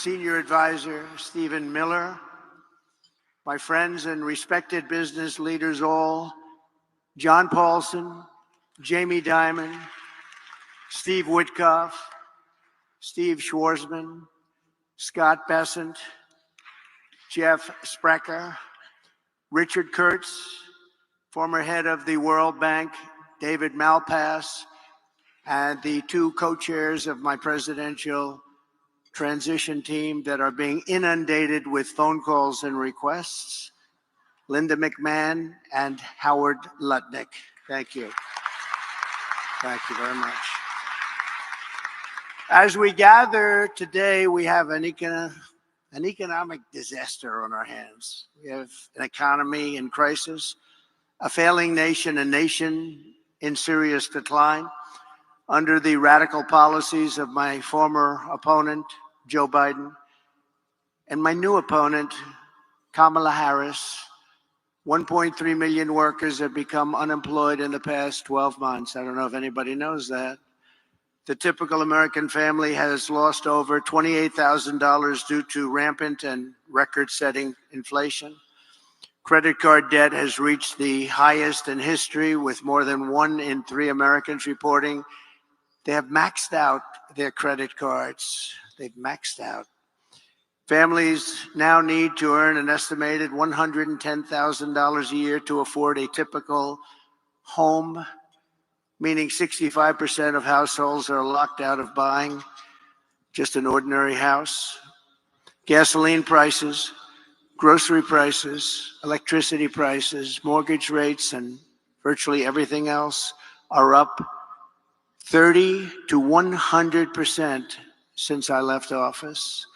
Senior Advisor Stephen Miller, my friends and respected business leaders all, John Paulson, Jamie Dimon, Steve Witkoff, Steve Schwarzman, Scott Bessent, Jeff Sprecher, Richard Kurtz, former head of the World Bank, David Malpass, and the two co-chairs of my presidential transition team that are being inundated with phone calls and requests, Linda McMahon and Howard Lutnick. Thank you. Thank you very much. As we gather today, we have an economic disaster on our hands. We have an economy in crisis, a failing nation, a nation in serious decline under the radical policies of my former opponent, Joe Biden, and my new opponent, Kamala Harris. 1.3 million workers have become unemployed in the past 12 months. I don't know if anybody knows that. The typical American family has lost over $28,000 due to rampant and record-setting inflation. Credit card debt has reached the highest in history, with more than 1 in 3 Americans reporting they have maxed out their credit cards. They've maxed out. Families now need to earn an estimated $110,000 a year to afford a typical home, meaning 65% of households are locked out of buying just an ordinary house. Gasoline prices, grocery prices, electricity prices, mortgage rates, and virtually everything else are up 30 to 100% since I left office.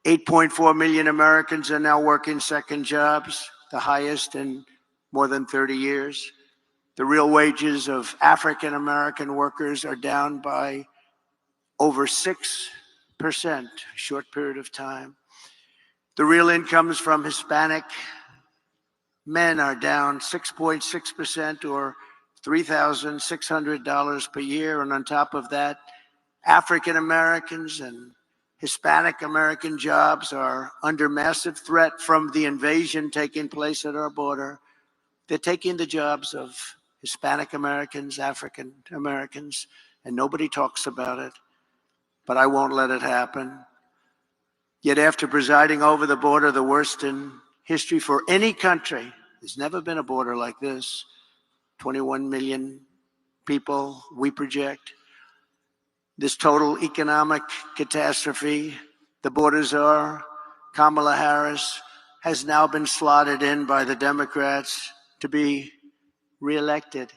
8.4 million Americans are now working second jobs, the highest in more than 30 years. The real wages of African American workers are down by over 6%, short period of time. The real incomes from Hispanic men are down 6.6%, or $3,600 per year. And on top of that, African Americans and Hispanic American jobs are under massive threat from the invasion taking place at our border. They're taking the jobs of Hispanic Americans, African Americans, and nobody talks about it. But I won't let it happen. Yet after presiding over the border, the worst in history for any country, there's never been a border like this. 21 million people, we project. This total economic catastrophe, the border czar, Kamala Harris, has now been slotted in by the Democrats to be reelected.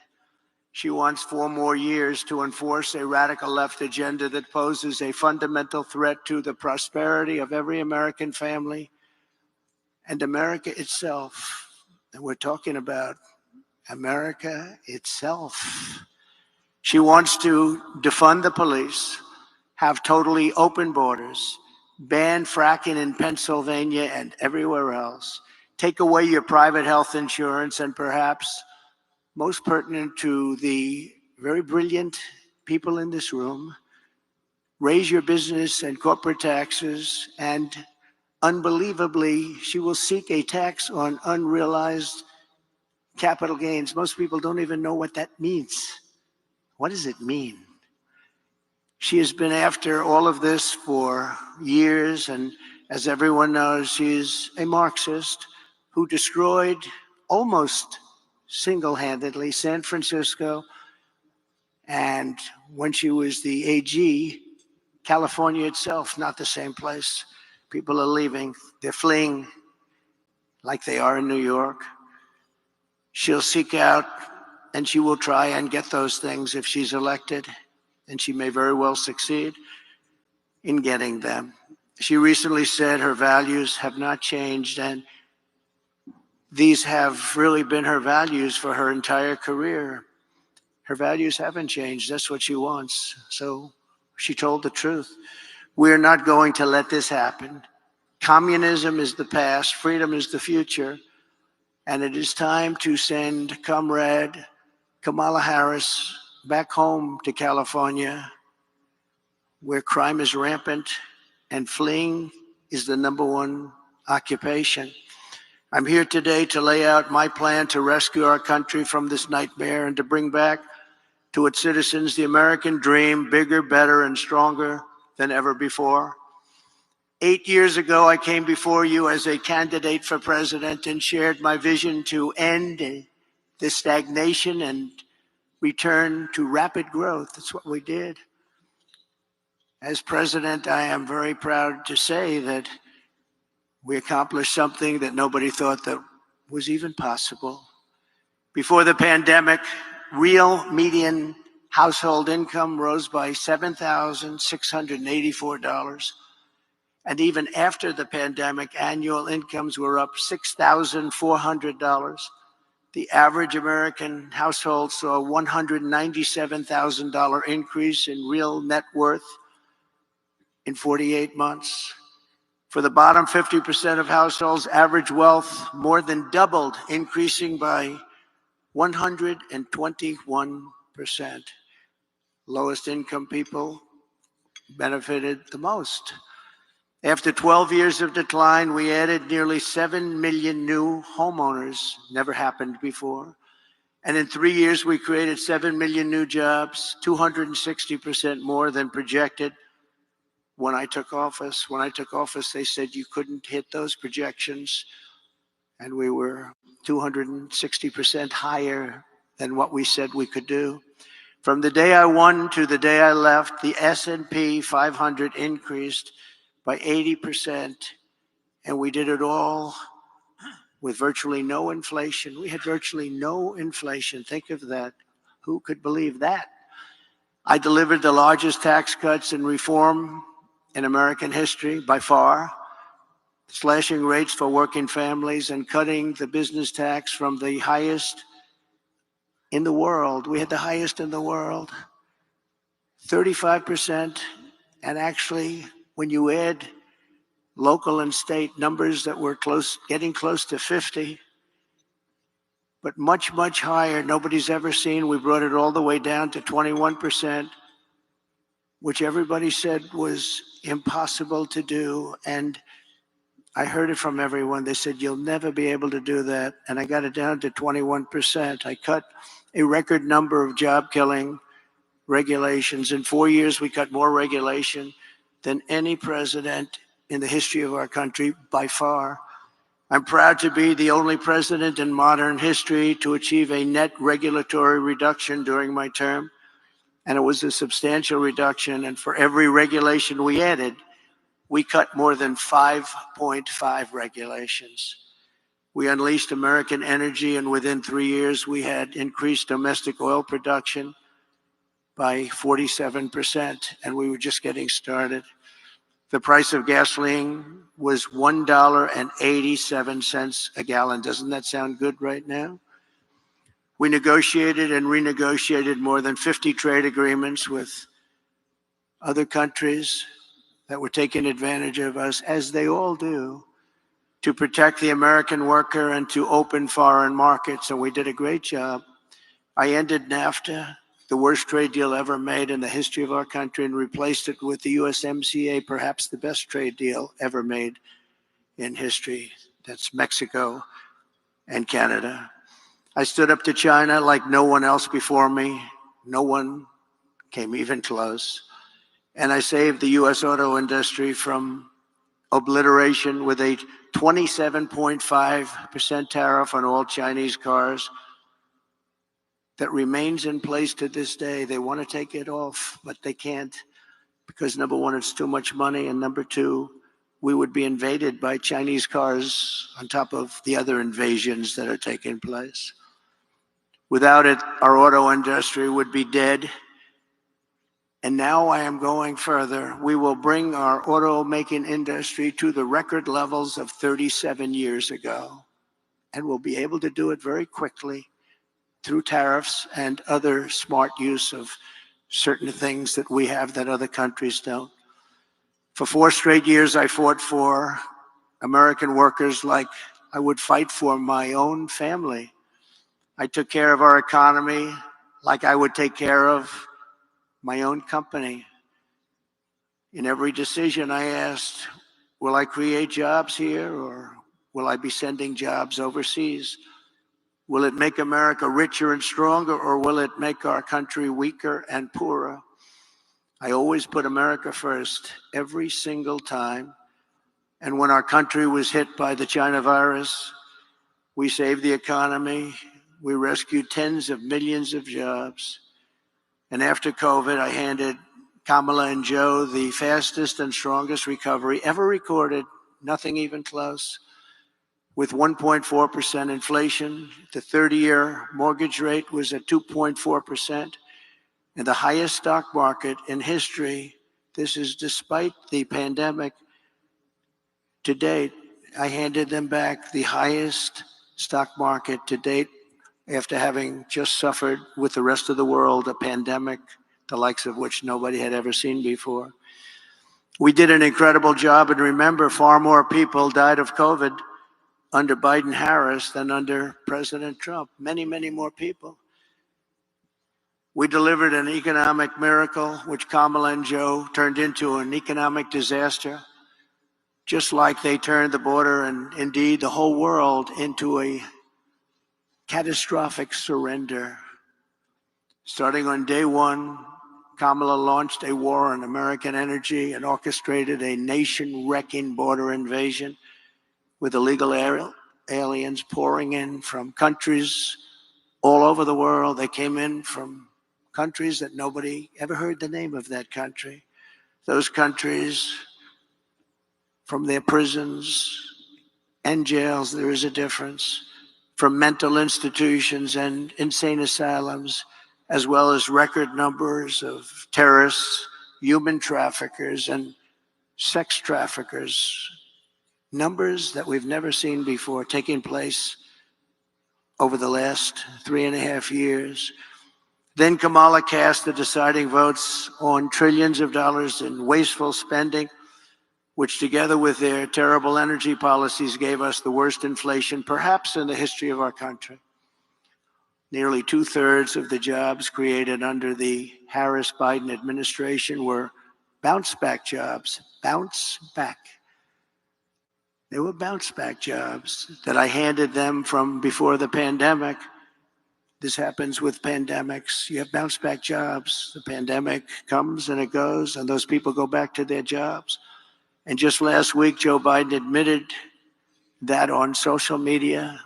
She wants 4 more years to enforce a radical left agenda that poses a fundamental threat to the prosperity of every American family and America itself. And we're talking about America itself. She wants to defund the police, have totally open borders, ban fracking in Pennsylvania and everywhere else, take away your private health insurance, and perhaps most pertinent to the very brilliant people in this room, raise your business and corporate taxes, and unbelievably, she will seek a tax on unrealized capital gains. Most people don't even know what that means. What does it mean? She has been after all of this for years, and as everyone knows, she's a Marxist who destroyed almost single-handedly San Francisco, and when she was the AG, California itself, not the same place. People are leaving. They're fleeing like they are in New York. She'll seek out and she will try and get those things if she's elected, and she may very well succeed in getting them. She recently said her values have not changed, and these have really been her values for her entire career. Her values haven't changed. That's what she wants. So she told the truth. We're not going to let this happen. Communism is the past, freedom is the future, and it is time to send Comrade Kamala Harris back home to California, where crime is rampant, and fleeing is the #1 occupation. I'm here today to lay out my plan to rescue our country from this nightmare and to bring back to its citizens the American dream, bigger, better, and stronger than ever before. 8 years ago, I came before you as a candidate for president and shared my vision to end the stagnation and return to rapid growth. That's what we did. As president, I am very proud to say that we accomplished something that nobody thought that was even possible. Before the pandemic, real median household income rose by $7,684. And even after the pandemic, annual incomes were up $6,400. The average American household saw a $197,000 increase in real net worth in 48 months. For the bottom 50% of households, average wealth more than doubled, increasing by 121%. Lowest income people benefited the most. After 12 years of decline, we added nearly 7 million new homeowners. Never happened before. And in 3 years, we created 7 million new jobs, 260% more than projected when I took office. When I took office, they said you couldn't hit those projections. And we were 260% higher than what we said we could do. From the day I won to the day I left, the S&P 500 increased by 80%, and we did it all with virtually no inflation. We had virtually no inflation. Think of that. Who could believe that? I delivered the largest tax cuts and reform in American history by far, slashing rates for working families and cutting the business tax from the highest in the world. We had the highest in the world, 35%. And actually, when you add local and state numbers that were getting close to 50, but much, much higher, nobody's ever seen. We brought it all the way down to 21%, which everybody said was impossible to do. And I heard it from everyone. They said, you'll never be able to do that. And I got it down to 21%. I cut a record number of job-killing regulations. In 4 years, we cut more regulation than any president in the history of our country, by far. I'm proud to be the only president in modern history to achieve a net regulatory reduction during my term. And it was a substantial reduction. And for every regulation we added, we cut more than 5.5 regulations. We unleashed American energy, and within 3 years, we had increased domestic oil production by 47%, and we were just getting started. The price of gasoline was $1.87 a gallon. Doesn't that sound good right now? We negotiated and renegotiated more than 50 trade agreements with other countries that were taking advantage of us, as they all do, to protect the American worker and to open foreign markets, and we did a great job. I ended NAFTA, the worst trade deal ever made in the history of our country, and replaced it with the USMCA, perhaps the best trade deal ever made in history. That's Mexico and Canada. I stood up to China like no one else before me. No one came even close. And I saved the US auto industry from obliteration with a 27.5% tariff on all Chinese cars that remains in place to this day. They want to take it off, but they can't, because #1, it's too much money, and #2, we would be invaded by Chinese cars on top of the other invasions that are taking place. Without it, our auto industry would be dead. And now I am going further. We will bring our automaking industry to the record levels of 37 years ago, and we'll be able to do it very quickly through tariffs and other smart use of certain things that we have that other countries don't. For 4 straight years, I fought for American workers like I would fight for my own family. I took care of our economy like I would take care of my own company. In every decision I asked, will I create jobs here or will I be sending jobs overseas? Will it make America richer and stronger, or will it make our country weaker and poorer? I always put America first every single time. And when our country was hit by the China virus, we saved the economy. We rescued tens of millions of jobs. And after COVID, I handed Kamala and Joe the fastest and strongest recovery ever recorded, nothing even close. With 1.4% inflation, the 30-year mortgage rate was at 2.4%, and the highest stock market in history. This is despite the pandemic. To date, I handed them back the highest stock market to date after having just suffered with the rest of the world a pandemic, the likes of which nobody had ever seen before. We did an incredible job, and remember, far more people died of COVID under Biden-Harris than under President Trump. Many, many more people. We delivered an economic miracle, which Kamala and Joe turned into an economic disaster, just like they turned the border and indeed the whole world into a catastrophic surrender. Starting on day one, Kamala launched a war on American energy and orchestrated a nation-wrecking border invasion with illegal aliens pouring in from countries all over the world. They came in from countries that nobody ever heard the name of that country. Those countries, from their prisons and jails, there is a difference, from mental institutions and insane asylums, as well as record numbers of terrorists, human traffickers, and sex traffickers. Numbers that we've never seen before taking place over the last 3.5 years. Then Kamala cast the deciding votes on trillions of dollars in wasteful spending, which together with their terrible energy policies gave us the worst inflation perhaps in the history of our country. Nearly 2/3 of the jobs created under the Harris-Biden administration were bounce-back jobs. Bounce back. They were bounce-back jobs that I handed them from before the pandemic. This happens with pandemics. You have bounce-back jobs. The pandemic comes and it goes, and those people go back to their jobs. And just last week, Joe Biden admitted that on social media.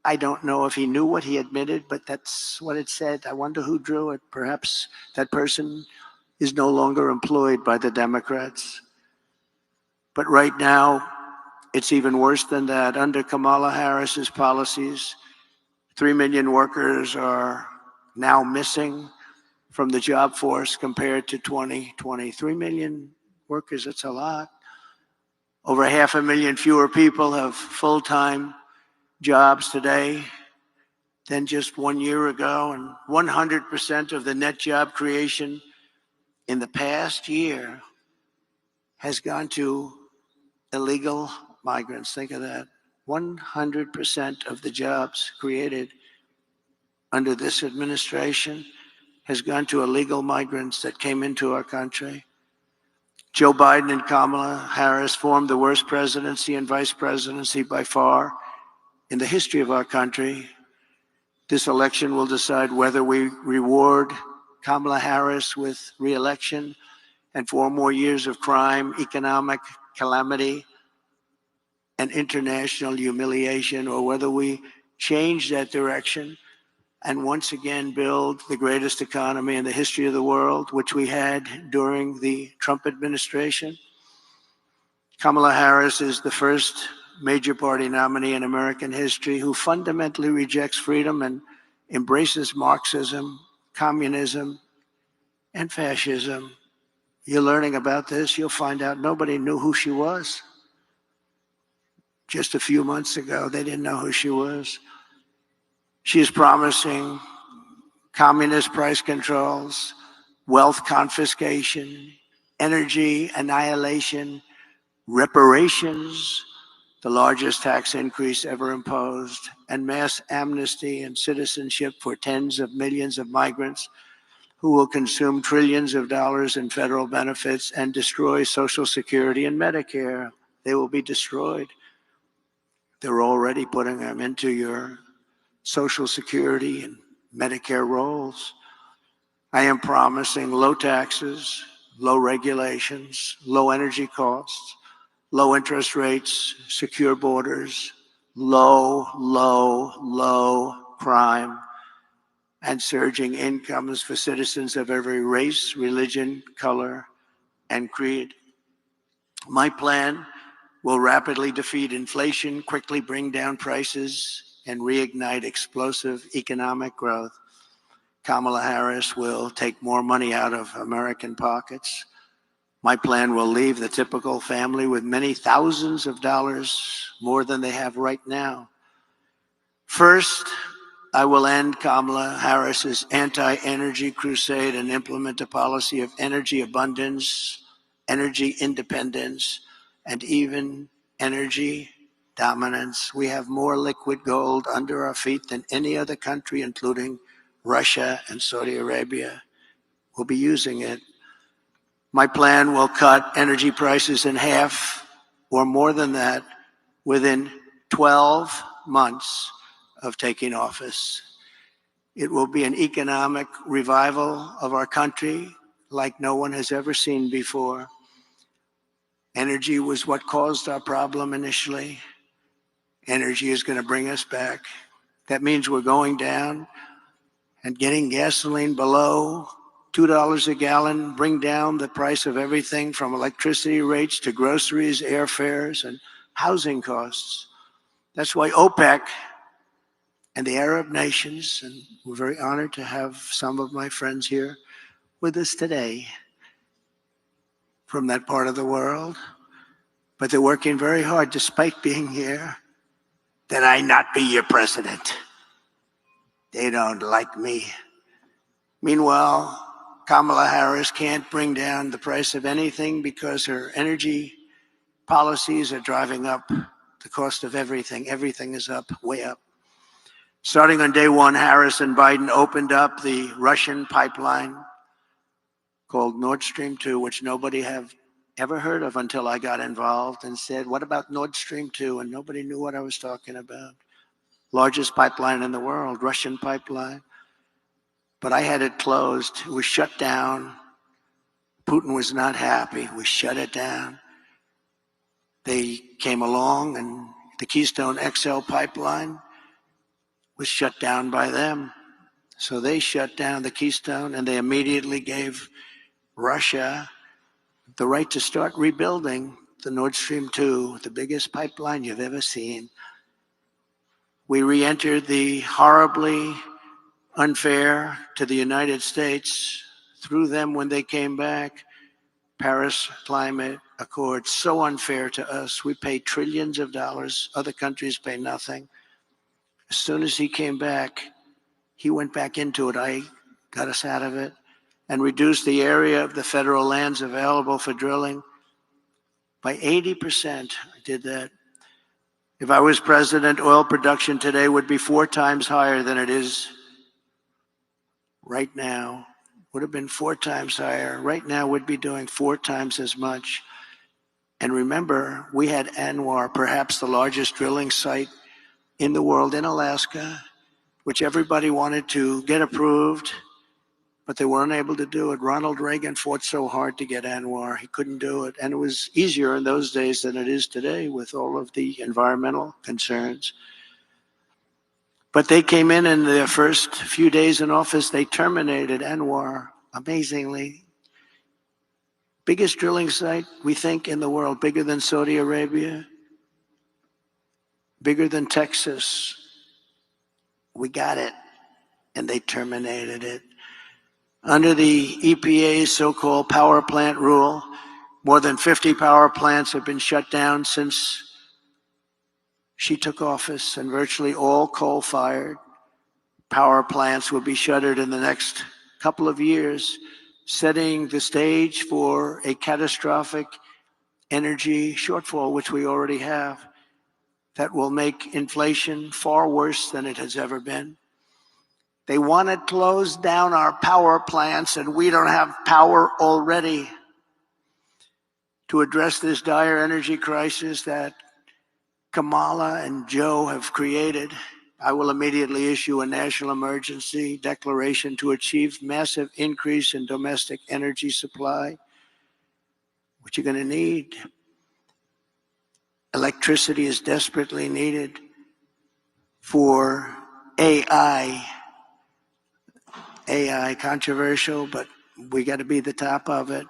I don't know if he knew what he admitted, but that's what it said. I wonder who drew it. Perhaps that person is no longer employed by the Democrats. But right now, it's even worse than that. Under Kamala Harris's policies, 3 million workers are now missing from the job force compared to 2020. 3 million workers, that's a lot. Over 500,000 fewer people have full-time jobs today than just 1 year ago, and 100% of the net job creation in the past year has gone to illegal migrants. Think of that. 100% of the jobs created under this administration has gone to illegal migrants that came into our country. Joe Biden and Kamala Harris formed the worst presidency and vice presidency by far in the history of our country. This election will decide whether we reward Kamala Harris with re-election and 4 more years of crime, economic calamity, and international humiliation, or whether we change that direction and once again build the greatest economy in the history of the world, which we had during the Trump administration. Kamala Harris is the first major party nominee in American history who fundamentally rejects freedom and embraces Marxism, communism, and fascism. You're learning about this. You'll find out nobody knew who she was. Just a few months ago, they didn't know who she was. She is promising communist price controls, wealth confiscation, energy annihilation, reparations, the largest tax increase ever imposed, and mass amnesty and citizenship for tens of millions of migrants who will consume trillions of dollars in federal benefits and destroy Social Security and Medicare. They will be destroyed. They're already putting them into your Social Security and Medicare rolls. I am promising low taxes, low regulations, low energy costs, low interest rates, secure borders, low crime, and surging incomes for citizens of every race, religion, color, and creed. My plan will rapidly defeat inflation, quickly bring down prices, and reignite explosive economic growth. Kamala Harris will take more money out of American pockets. My plan will leave the typical family with many thousands of dollars more than they have right now. First, I will end Kamala Harris's anti-energy crusade and implement a policy of energy abundance, energy independence, and even energy dominance. We have more liquid gold under our feet than any other country, including Russia and Saudi Arabia. We'll be using it. My plan will cut energy prices in half or more than that within 12 months of taking office. It will be an economic revival of our country like no one has ever seen before. Energy was what caused our problem initially. Energy is going to bring us back. That means we're going down and getting gasoline below $2 a gallon, bring down the price of everything from electricity rates to groceries, airfares, and housing costs. That's why OPEC and the Arab nations, and we're very honored to have some of my friends here with us today from that part of the world, but they're working very hard despite being here, that I not be your president. They don't like me. Meanwhile, Kamala Harris can't bring down the price of anything because her energy policies are driving up the cost of everything. Everything is up, way up. Starting on day one, Harris and Biden opened up the Russian pipeline called Nord Stream 2, which nobody have ever heard of until I got involved and said, what about Nord Stream 2? And nobody knew what I was talking about. Largest pipeline in the world, Russian pipeline. But I had it closed. It was shut down. Putin was not happy. We shut it down. They came along and the Keystone XL pipeline was shut down by them. So they shut down the Keystone and they immediately gave Russia the right to start rebuilding the Nord Stream 2, the biggest pipeline you've ever seen. We re-entered the horribly unfair to the United States through them when they came back. Paris Climate Accord, so unfair to us. We pay trillions of dollars. Other countries pay nothing. As soon as he came back, he went back into it. I got us out of it and reduced the area of the federal lands available for drilling by 80%. I did that. If I was president, oil production today would be 4 times higher than it is right now. Would have been 4 times higher. Right now, we'd be doing 4 times as much. And remember, we had ANWR, perhaps the largest drilling site in the world in Alaska, which everybody wanted to get approved, but they weren't able to do it. Ronald Reagan fought so hard to get ANWR. He couldn't do it. And it was easier in those days than it is today with all of the environmental concerns. But they came in their first few days in office, they terminated ANWR, amazingly. Biggest drilling site, we think, in the world, bigger than Saudi Arabia, bigger than Texas. We got it, and they terminated it. Under the EPA's so-called power plant rule, more than 50 power plants have been shut down since she took office, and virtually all coal-fired power plants will be shuttered in the next couple of years, setting the stage for a catastrophic energy shortfall, which we already have, that will make inflation far worse than it has ever been. They want to close down our power plants, and we don't have power already to address this dire energy crisis that Kamala and Joe have created. I will immediately issue a national emergency declaration to achieve massive increase in domestic energy supply. What you're going to need, electricity is desperately needed for AI. AI, controversial, but we got to be the top of it.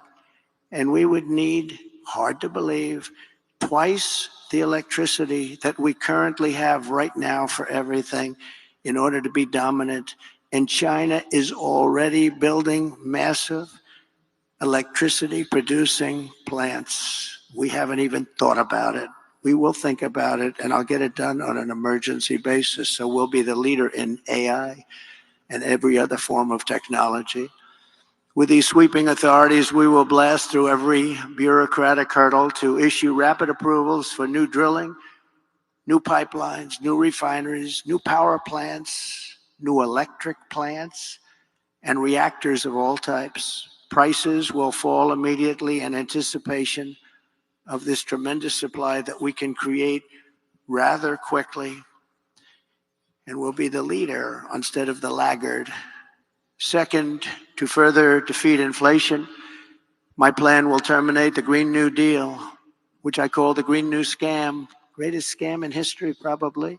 And we would need, hard to believe, twice the electricity that we currently have right now for everything in order to be dominant. And China is already building massive electricity producing plants. We haven't even thought about it. We will think about it, and I'll get it done on an emergency basis. So we'll be the leader in AI and every other form of technology. With these sweeping authorities, we will blast through every bureaucratic hurdle to issue rapid approvals for new drilling, new pipelines, new refineries, new power plants, new electric plants, and reactors of all types. Prices will fall immediately in anticipation of this tremendous supply that we can create rather quickly, and we'll be the leader instead of the laggard. Second, to further defeat inflation, my plan will terminate the Green New Deal, which I call the Green New Scam, greatest scam in history probably,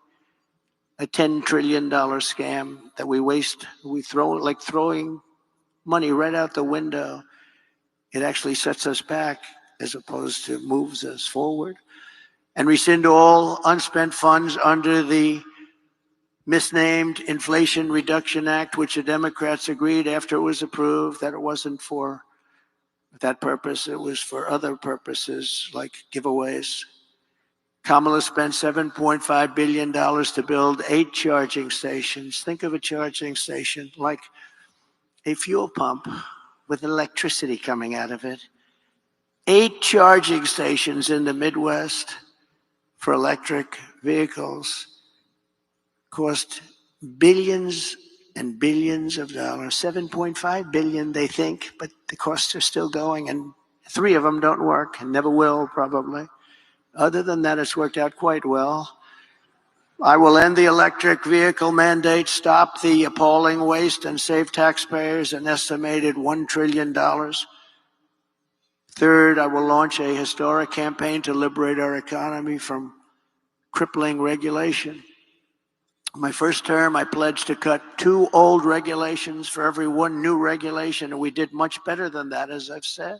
a $10 trillion scam that we waste. We throw like throwing money right out the window. It actually sets us back as opposed to moves us forward. And rescind all unspent funds under the misnamed Inflation Reduction Act, which the Democrats agreed after it was approved that it wasn't for that purpose, it was for other purposes like giveaways. Kamala spent $7.5 billion to build 8 charging stations. Think of a charging station like a fuel pump with electricity coming out of it. 8 charging stations in the Midwest for electric vehicles cost billions and billions of dollars. 7.5 billion, they think, but the costs are still going, and 3 of them don't work and never will, probably. Other than that, it's worked out quite well. I will end the electric vehicle mandate, stop the appalling waste, and save taxpayers an estimated $1 trillion. Third, I will launch a historic campaign to liberate our economy from crippling regulation. My first term, I pledged to cut 2 old regulations for every 1 new regulation, and we did much better than that, as I've said.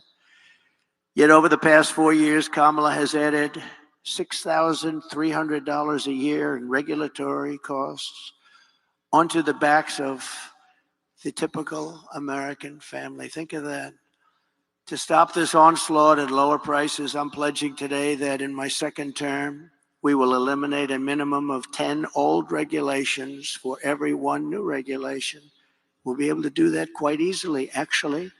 Yet over the past 4 years, Kamala has added $6,300 a year in regulatory costs onto the backs of the typical American family. Think of that. To stop this onslaught and lower prices, I'm pledging today that in my second term, we will eliminate a minimum of 10 old regulations for every 1 new regulation. We'll be able to do that quite easily, actually.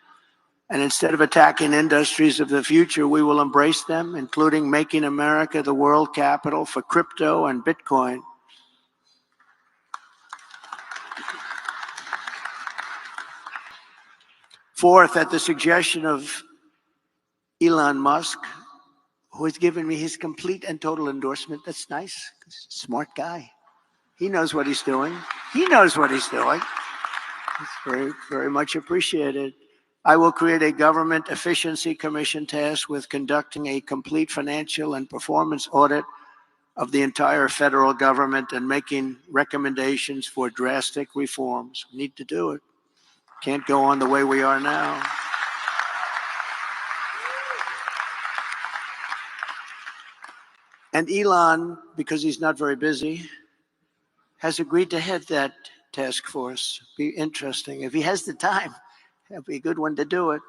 And instead of attacking industries of the future, we will embrace them, including making America the world capital for crypto and Bitcoin. Fourth, at the suggestion of Elon Musk, who has given me his complete and total endorsement. That's nice. Smart guy. He knows what he's doing. He knows what he's doing. It's very, very much appreciated. I will create a government efficiency commission tasked with conducting a complete financial and performance audit of the entire federal government and making recommendations for drastic reforms. We need to do it. Can't go on the way we are now. And Elon, because he's not very busy, has agreed to head that task force. Be interesting. If he has the time, that'd be a good one to do it,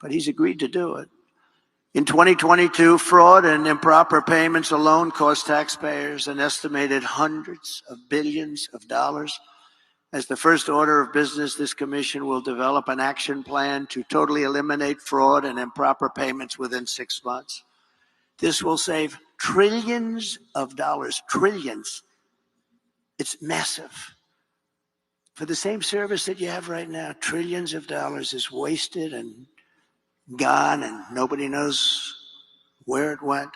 but he's agreed to do it. In 2022, fraud and improper payments alone cost taxpayers an estimated hundreds of billions of dollars. As the first order of business, this commission will develop an action plan to totally eliminate fraud and improper payments within 6 months. This will save trillions of dollars, trillions. It's massive. For the same service that you have right now, trillions of dollars is wasted and gone, and nobody knows where it went.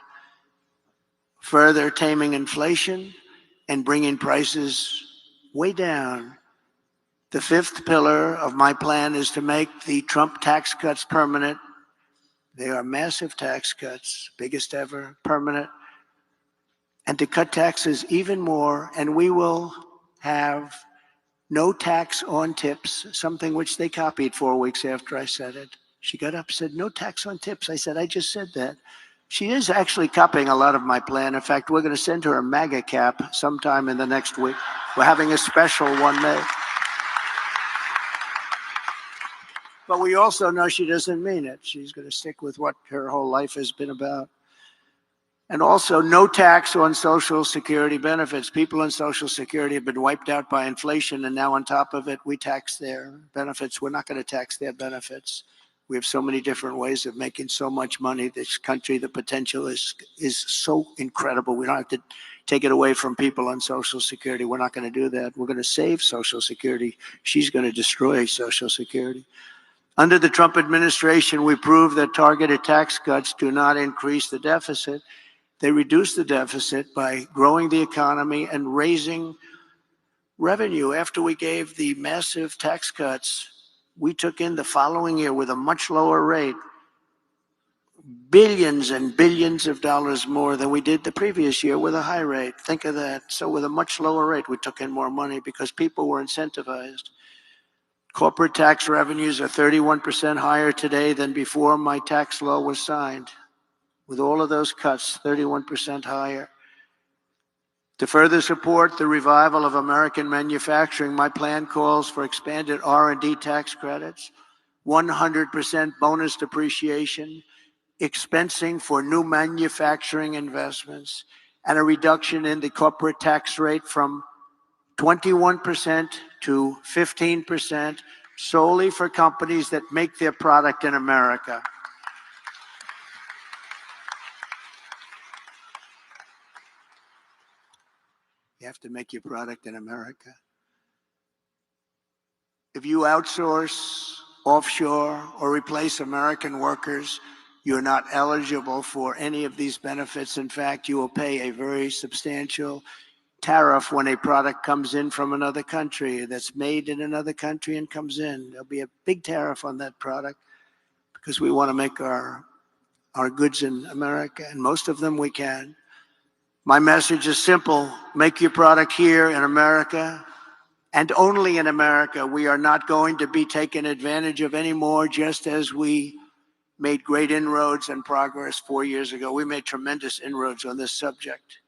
Further taming inflation and bringing prices way down. The fifth pillar of my plan is to make the Trump tax cuts permanent. They are massive tax cuts, biggest ever, permanent. And to cut taxes even more, and we will have no tax on tips, something which they copied 4 weeks after I said it. She got up, said, no tax on tips. I said, I just said that. She is actually copying a lot of my plan. In fact, we're going to send her a MAGA cap sometime in the next week. We're having a special one made. But we also know she doesn't mean it. She's going to stick with what her whole life has been about. And also, no tax on Social Security benefits. People on Social Security have been wiped out by inflation, and now on top of it, we tax their benefits. We're not going to tax their benefits. We have so many different ways of making so much money. This country, the potential is so incredible. We don't have to take it away from people on Social Security. We're not going to do that. We're going to save Social Security. She's going to destroy Social Security. Under the Trump administration, we proved that targeted tax cuts do not increase the deficit. They reduce the deficit by growing the economy and raising revenue. After we gave the massive tax cuts, we took in the following year with a much lower rate, billions and billions of dollars more than we did the previous year with a high rate. Think of that. So with a much lower rate, we took in more money because people were incentivized. Corporate tax revenues are 31% higher today than before my tax law was signed. With all of those cuts, 31% higher. To further support the revival of American manufacturing, my plan calls for expanded R&D tax credits, 100% bonus depreciation, expensing for new manufacturing investments, and a reduction in the corporate tax rate from 21% to 15% solely for companies that make their product in America. You have to make your product in America. If you outsource, offshore, or replace American workers, you're not eligible for any of these benefits. In fact, you will pay a very substantial tariff when a product comes in from another country that's made in another country and comes in. There'll be a big tariff on that product because we want to make our goods in America, and most of them we can. My message is simple. Make your product here in America and only in America. We are not going to be taken advantage of anymore, just as we made great inroads and progress 4 years ago. We made tremendous inroads on this subject.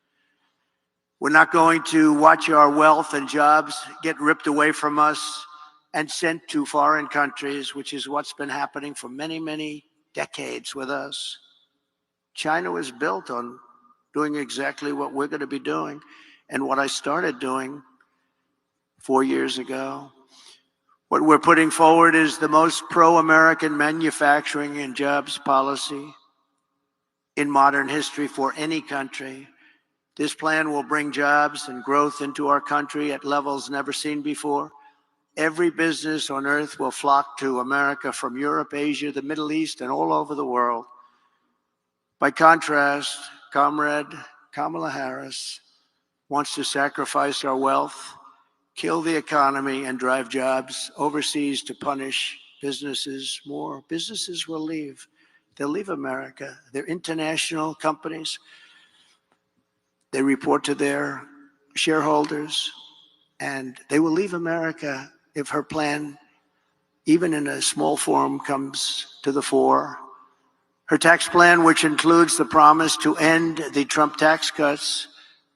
We're not going to watch our wealth and jobs get ripped away from us and sent to foreign countries, which is what's been happening for many, many decades with us. China was built on doing exactly what we're going to be doing and what I started doing 4 years ago. What we're putting forward is the most pro-American manufacturing and jobs policy in modern history for any country. This plan will bring jobs and growth into our country at levels never seen before. Every business on earth will flock to America from Europe, Asia, the Middle East, and all over the world. By contrast, Comrade Kamala Harris wants to sacrifice our wealth, kill the economy, and drive jobs overseas to punish businesses more. Businesses will leave. They'll leave America. They're international companies. They report to their shareholders, and they will leave America if her plan, even in a small form, comes to the fore. Her tax plan, which includes the promise to end the Trump tax cuts,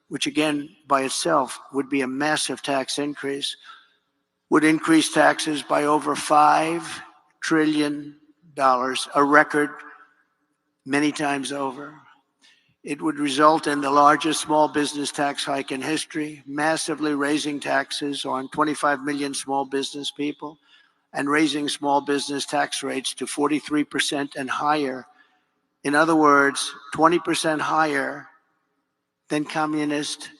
which again by itself would be a massive tax increase, would increase taxes by over $5 trillion, a record many times over. It would result in the largest small business tax hike in history, massively raising taxes on 25 million small business people and raising small business tax rates to 43% and higher. In other words, 20% higher than communist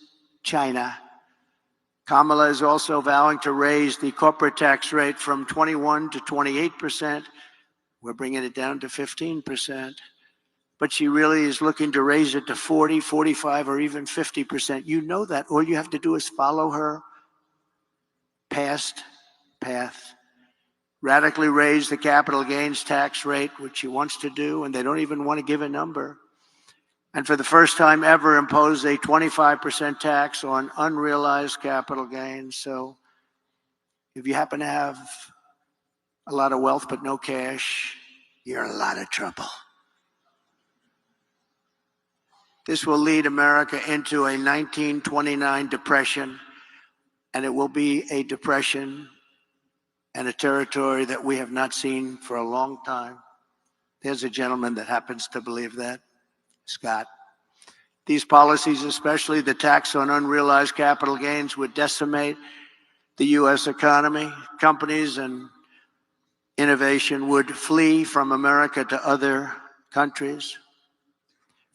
China. Kamala is also vowing to raise the corporate tax rate from 21 to 28%. We're bringing it down to 15%. But she really is looking to raise it to 40, 45, or even 50%. You know that. All you have to do is follow her past path. Radically raise the capital gains tax rate, which she wants to do, and they don't even want to give a number. And for the first time ever, impose a 25% tax on unrealized capital gains. So if you happen to have a lot of wealth but no cash, you're in a lot of trouble. This will lead America into a 1929 depression, and it will be a depression and a territory that we have not seen for a long time. There's a gentleman that happens to believe that, Scott. These policies, especially the tax on unrealized capital gains, would decimate the U.S. economy. Companies and innovation would flee from America to other countries.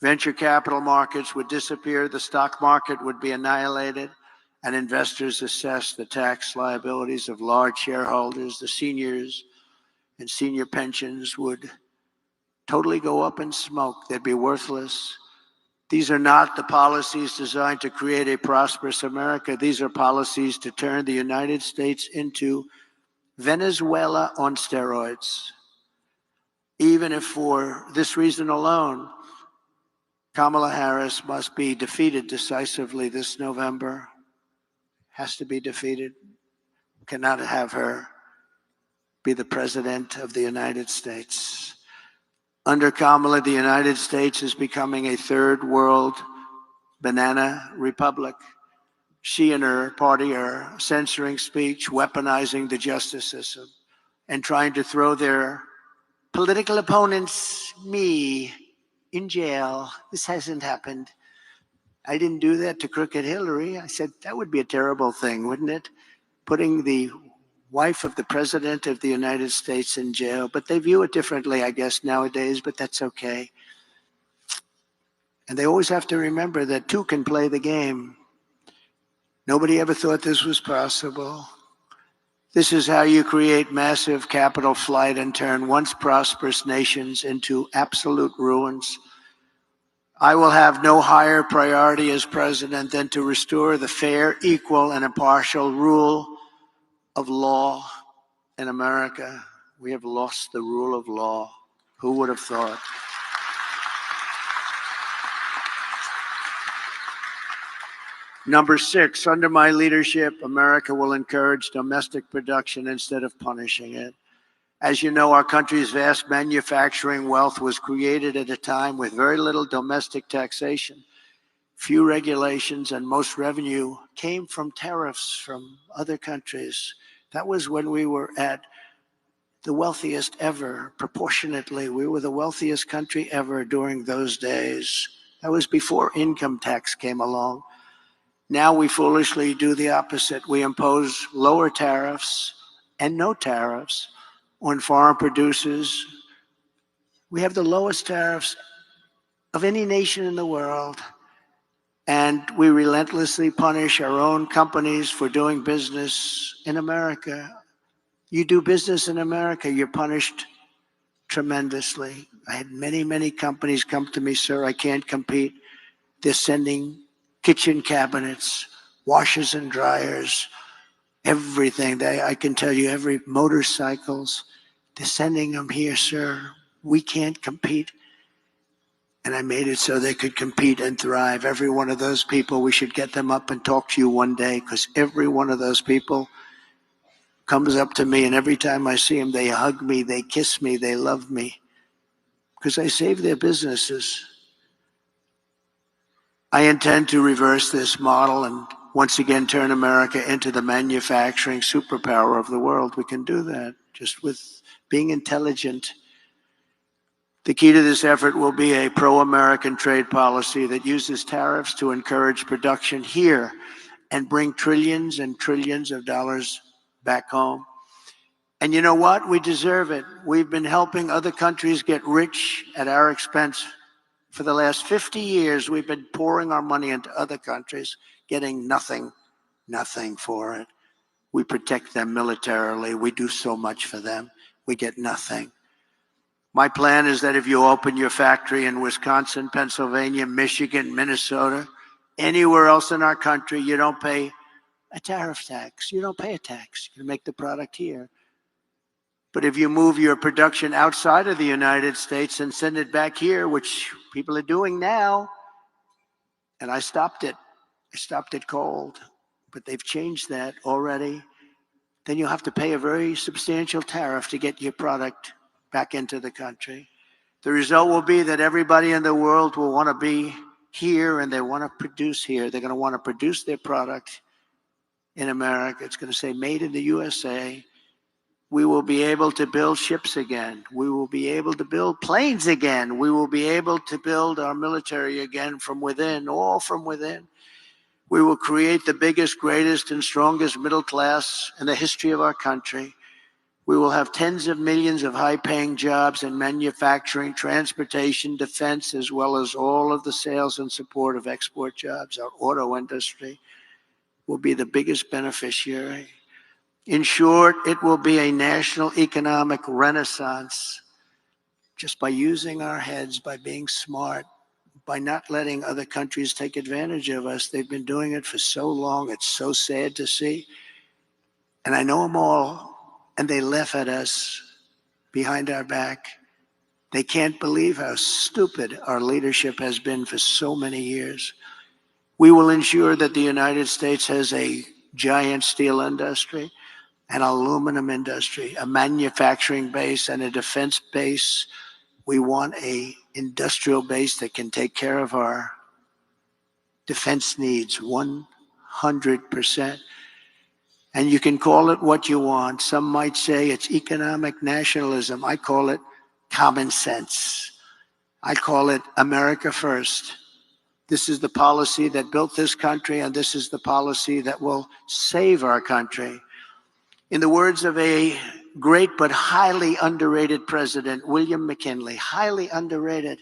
Venture capital markets would disappear, the stock market would be annihilated, and investors assess the tax liabilities of large shareholders. The seniors and senior pensions would totally go up in smoke. They'd be worthless. These are not the policies designed to create a prosperous America. These are policies to turn the United States into Venezuela on steroids. Even if for this reason alone, Kamala Harris must be defeated decisively this November. Has to be defeated. Cannot have her be the president of the United States. Under Kamala, the United States is becoming a third world banana republic. She and her party are censoring speech, weaponizing the justice system, and trying to throw their political opponents, me, in jail. This hasn't happened. I didn't do that to Crooked Hillary. I said, that would be a terrible thing, wouldn't it? Putting the wife of the President of the United States in jail. But they view it differently, I guess, nowadays, but that's okay. And they always have to remember that two can play the game. Nobody ever thought this was possible. This is how you create massive capital flight and turn once prosperous nations into absolute ruins. I will have no higher priority as president than to restore the fair, equal, and impartial rule of law in America. We have lost the rule of law. Who would have thought? Number 6, under my leadership, America will encourage domestic production instead of punishing it. As you know, our country's vast manufacturing wealth was created at a time with very little domestic taxation, few regulations, and most revenue came from tariffs from other countries. That was when we were at the wealthiest ever, proportionately. We were the wealthiest country ever during those days. That was before income tax came along. Now we foolishly do the opposite. We impose lower tariffs and no tariffs on foreign producers. We have the lowest tariffs of any nation in the world, and we relentlessly punish our own companies for doing business in America. You do business in America, you're punished tremendously. I had many, many companies come to me, sir, I can't compete. They're sending kitchen cabinets, washers and dryers, everything. I can tell you, every motorcycles, they're sending them here, sir. We can't compete. And I made it so they could compete and thrive. Every one of those people, we should get them up and talk to you one day, because every one of those people comes up to me, and every time I see them, they hug me, they kiss me, they love me, because I saved their businesses. I intend to reverse this model and once again turn America into the manufacturing superpower of the world. We can do that just with being intelligent. The key to this effort will be a pro-American trade policy that uses tariffs to encourage production here and bring trillions and trillions of dollars back home. And you know what? We deserve it. We've been helping other countries get rich at our expense. For the last 50 years, we've been pouring our money into other countries, getting nothing nothing for it. We protect them militarily. We do so much for them. We get nothing. My plan is that if you open your factory in Wisconsin, Pennsylvania, Michigan, Minnesota, anywhere else in our country, you don't pay a tariff tax. You don't pay a tax. You make the product here. But if you move your production outside of the United States and send it back here, which people are doing now, and I stopped it cold, but they've changed that already, then you'll have to pay a very substantial tariff to get your product back into the country. The result will be that everybody in the world will want to be here and they want to produce here. They're going to want to produce their product in America. It's going to say made in the USA. We will be able to build ships again. We will be able to build planes again. We will be able to build our military again from within, all from within. We will create the biggest, greatest, and strongest middle class in the history of our country. We will have tens of millions of high-paying jobs in manufacturing, transportation, defense, as well as all of the sales and support of export jobs. Our auto industry will be the biggest beneficiary. In short, it will be a national economic renaissance just by using our heads, by being smart, by not letting other countries take advantage of us. They've been doing it for so long. It's so sad to see. And I know them all, and they laugh at us behind our back. They can't believe how stupid our leadership has been for so many years. We will ensure that the United States has a giant steel industry, an aluminum industry, a manufacturing base, and a defense base. We want an industrial base that can take care of our defense needs 100%. And you can call it what you want. Some might say it's economic nationalism. I call it common sense. I call it America first. This is the policy that built this country, and this is the policy that will save our country. In the words of a great but highly underrated president, William McKinley, highly underrated,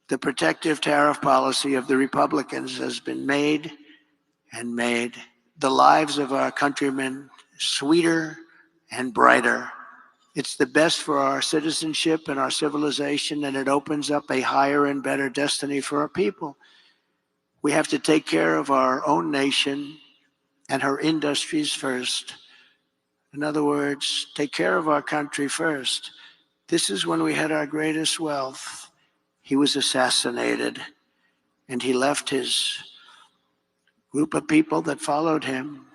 the protective tariff policy of the Republicans has been made and made the lives of our countrymen sweeter and brighter. It's the best for our citizenship and our civilization, and it opens up a higher and better destiny for our people. We have to take care of our own nation and her industries first. In other words, take care of our country first. This is when we had our greatest wealth. He was assassinated, and he left his group of people that followed him.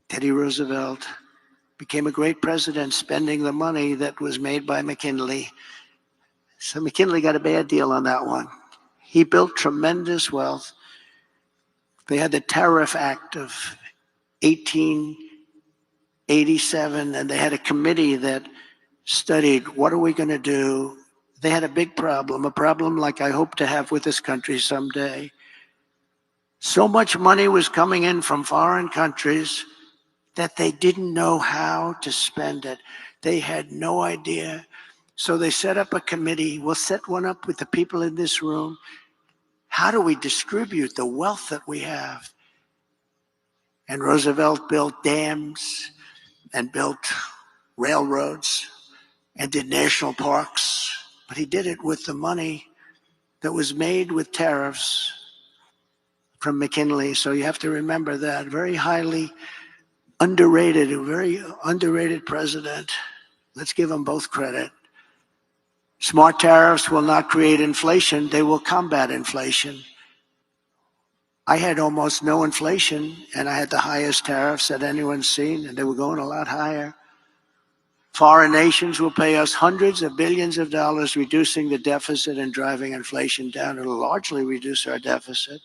Teddy Roosevelt became a great president, spending the money that was made by McKinley. So McKinley got a bad deal on that one. He built tremendous wealth. They had the Tariff Act of 1887, and they had a committee that studied, what are we going to do? They had a big problem, a problem like I hope to have with this country someday. So much money was coming in from foreign countries that they didn't know how to spend it. They had no idea. So they set up a committee. We'll set one up with the people in this room. How do we distribute the wealth that we have? And Roosevelt built dams and built railroads and did national parks. But he did it with the money that was made with tariffs from McKinley. So you have to remember that. Very highly underrated, a very underrated president. Let's give them both credit. Smart tariffs will not create inflation. They will combat inflation. I had almost no inflation, and I had the highest tariffs that anyone's seen, and they were going a lot higher. Foreign nations will pay us hundreds of billions of dollars, reducing the deficit and driving inflation down. It'll largely reduce our deficit.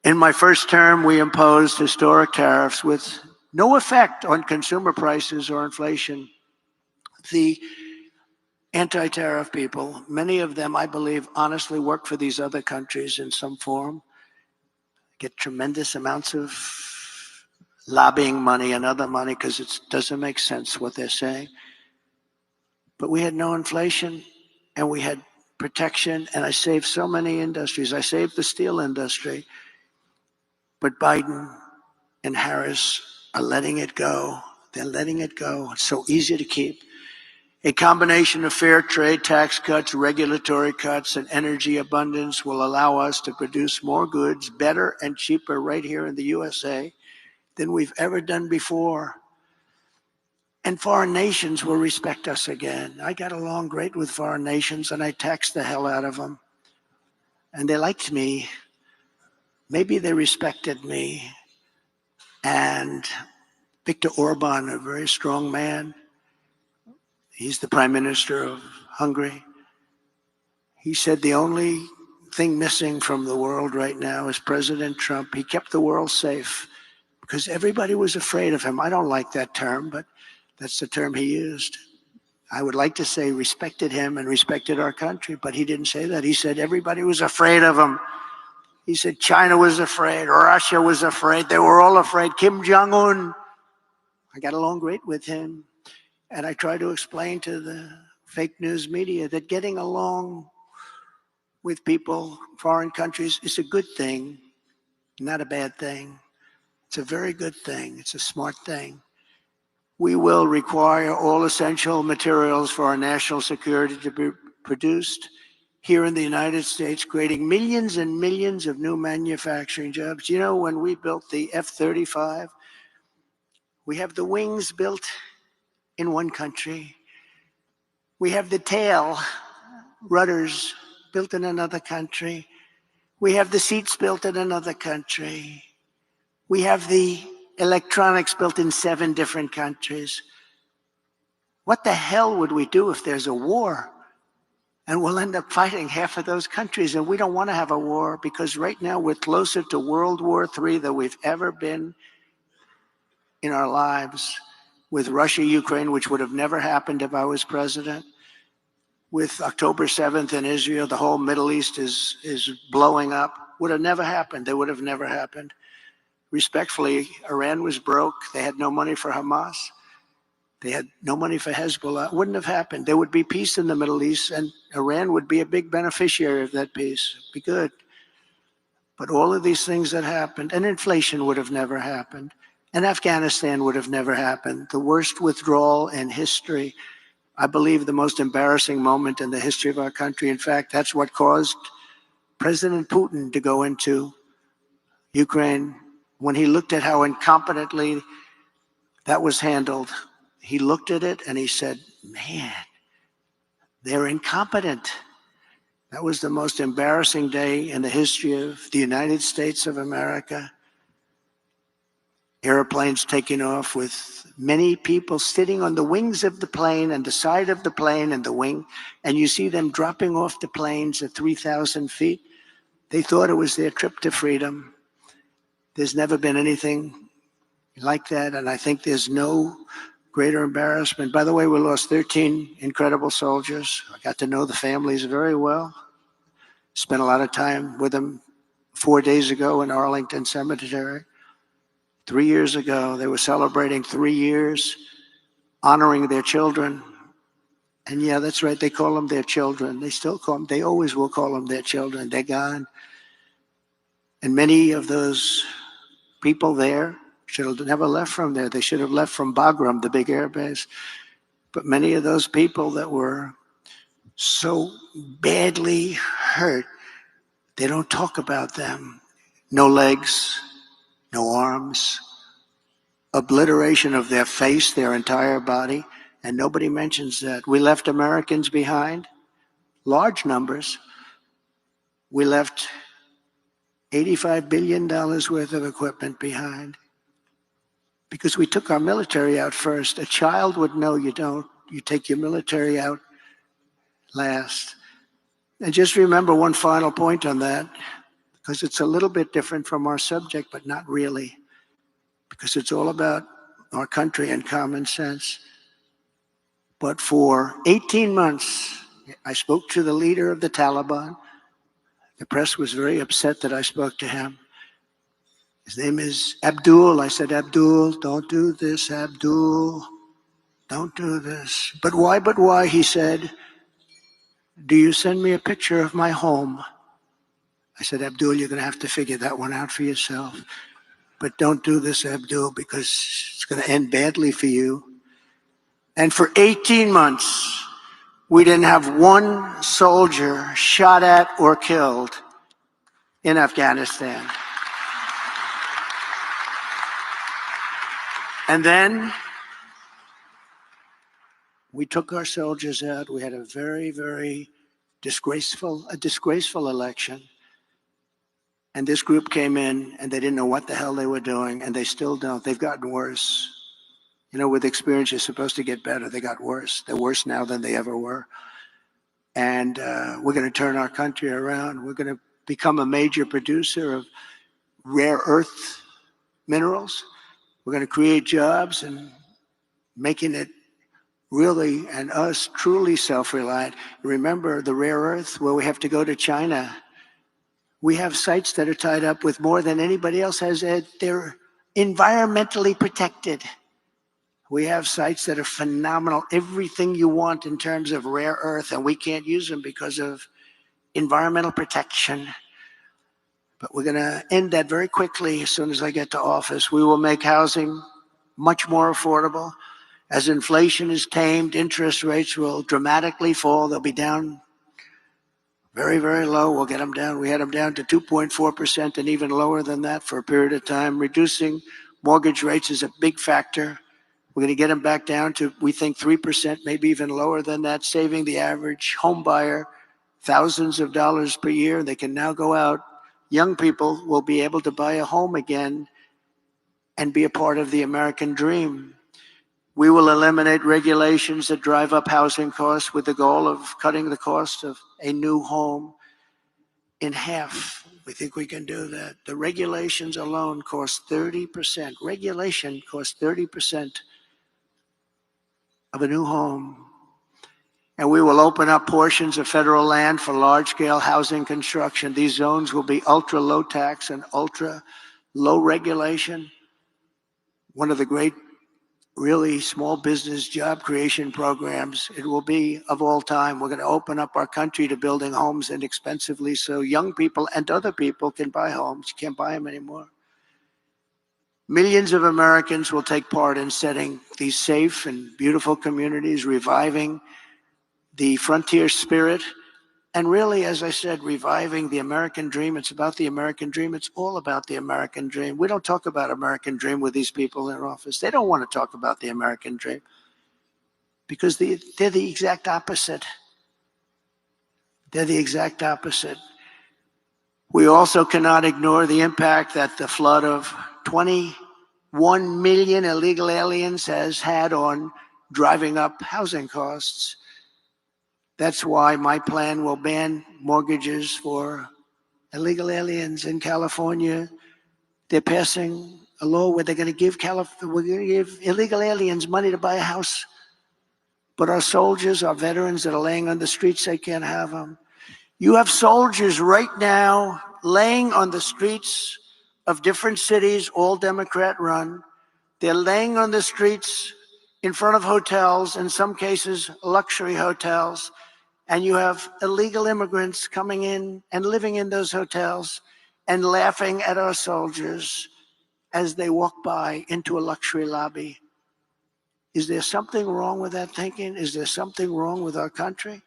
In my first term, we imposed historic tariffs with no effect on consumer prices or inflation. The anti-tariff people, many of them, I believe, honestly work for these other countries in some form, get tremendous amounts of lobbying money and other money because it doesn't make sense what they're saying. But we had no inflation, and we had protection, and I saved so many industries. I saved the steel industry. But Biden and Harris are letting it go. They're letting it go. It's so easy to keep. A combination of fair trade, tax cuts, regulatory cuts, and energy abundance will allow us to produce more goods better and cheaper right here in the USA than we've ever done before. And foreign nations will respect us again. I got along great with foreign nations, and I taxed the hell out of them. And they liked me. Maybe they respected me. And Viktor Orban, a very strong man, he's the prime minister of Hungary. He said the only thing missing from the world right now is President Trump. He kept the world safe because everybody was afraid of him. I don't like that term, but that's the term he used. I would like to say respected him and respected our country, but he didn't say that. He said everybody was afraid of him. He said China was afraid, Russia was afraid. They were all afraid. Kim Jong-un, I got along great with him. And I try to explain to the fake news media that getting along with people, foreign countries, is a good thing, not a bad thing. It's a very good thing. It's a smart thing. We will require all essential materials for our national security to be produced here in the United States, creating millions and millions of new manufacturing jobs. You know, when we built the F-35, we have the wings built in one country. We have the tail, rudders, built in another country. We have the seats built in another country. We have the electronics built in 7 different countries. What the hell would we do if there's a war? And we'll end up fighting half of those countries, and we don't want to have a war because right now we're closer to World War III than we've ever been in our lives. With Russia, Ukraine, which would have never happened if I was president. With October 7th in Israel, the whole Middle East is blowing up. Would have never happened. They would have never happened. Respectfully, Iran was broke. They had no money for Hamas. They had no money for Hezbollah. It wouldn't have happened. There would be peace in the Middle East, and Iran would be a big beneficiary of that peace. It'd be good. But all of these things that happened, and inflation would have never happened, and Afghanistan would have never happened. The worst withdrawal in history, I believe the most embarrassing moment in the history of our country. In fact, that's what caused President Putin to go into Ukraine. When he looked at how incompetently that was handled, he looked at it and he said, man, they're incompetent. That was the most embarrassing day in the history of the United States of America. Airplanes taking off with many people sitting on the wings of the plane and the side of the plane and the wing, and you see them dropping off the planes at 3,000 feet. They thought it was their trip to freedom. There's never been anything like that, and I think there's no greater embarrassment. By the way, we lost 13 incredible soldiers. I got to know the families very well. Spent a lot of time with them 4 days ago in Arlington Cemetery. 3 years ago, they were celebrating 3 years, honoring their children. And yeah, that's right, they call them their children. They still call them, they always will call them their children. They're gone. And many of those people there should have never left from there. They should have left from Bagram, the big air base. But many of those people that were so badly hurt, they don't talk about them. No legs, no arms, obliteration of their face, their entire body, and nobody mentions that. We left Americans behind, large numbers. We left $85 billion worth of equipment behind because we took our military out first. A child would know you don't. You take your military out last. And just remember one final point on that, because it's a little bit different from our subject, but not really, because it's all about our country and common sense. But for 18 months, I spoke to the leader of the Taliban. The press was very upset that I spoke to him. His name is Abdul. I said, Abdul, don't do this, Abdul. Don't do this. But why, he said, do you send me a picture of my home? I said, Abdul, you're going to have to figure that one out for yourself. But don't do this, Abdul, because it's going to end badly for you. And for 18 months, we didn't have one soldier shot at or killed in Afghanistan. And then we took our soldiers out. We had a very, very disgraceful election. And this group came in and they didn't know what the hell they were doing, and they still don't. They've gotten worse. You know, with experience, you're supposed to get better. They got worse. They're worse now than they ever were. And we're going to turn our country around. We're going to become a major producer of rare earth minerals. We're going to create jobs and making it really, and us, truly self-reliant. Remember the rare earth, where we have to go to China. We have sites that are tied up with more than anybody else has. They're environmentally protected. We have sites that are phenomenal, everything you want in terms of rare earth, and we can't use them because of environmental protection. But we're going to end that very quickly as soon as I get to office. We will make housing much more affordable. As inflation is tamed, interest rates will dramatically fall. They'll be down very, very low. We'll get them down. We had them down to 2.4% and even lower than that for a period of time. Reducing mortgage rates is a big factor. We're going to get them back down to, we think, 3%, maybe even lower than that, saving the average home buyer thousands of dollars per year. They can now go out. Young people will be able to buy a home again and be a part of the American dream. We will eliminate regulations that drive up housing costs with the goal of cutting the cost of a new home in half. We think we can do that. The regulations alone cost 30%. Regulation costs 30% of a new home. And we will open up portions of federal land for large-scale housing construction. These zones will be ultra-low tax and ultra-low regulation. One of the great, really small business job creation programs it will be of all time. We're going to open up our country to building homes inexpensively so young people and other people can buy homes. You can't buy them anymore. Millions of Americans will take part in setting these safe and beautiful communities, reviving the frontier spirit, and really, as I said, reviving the American dream. It's about the American dream. It's all about the American dream. We don't talk about American dream with these people in office. They don't want to talk about the American dream because they're the exact opposite. They're the exact opposite. We also cannot ignore the impact that the flood of 21 million illegal aliens has had on driving up housing costs. That's why my plan will ban mortgages for illegal aliens in California. They're passing a law where they're going to give illegal aliens money to buy a house. But our soldiers, our veterans that are laying on the streets, they can't have them. You have soldiers right now laying on the streets of different cities, all Democrat run. They're laying on the streets in front of hotels, in some cases luxury hotels. And you have illegal immigrants coming in and living in those hotels and laughing at our soldiers as they walk by into a luxury lobby. Is there something wrong with that thinking? Is there something wrong with our country?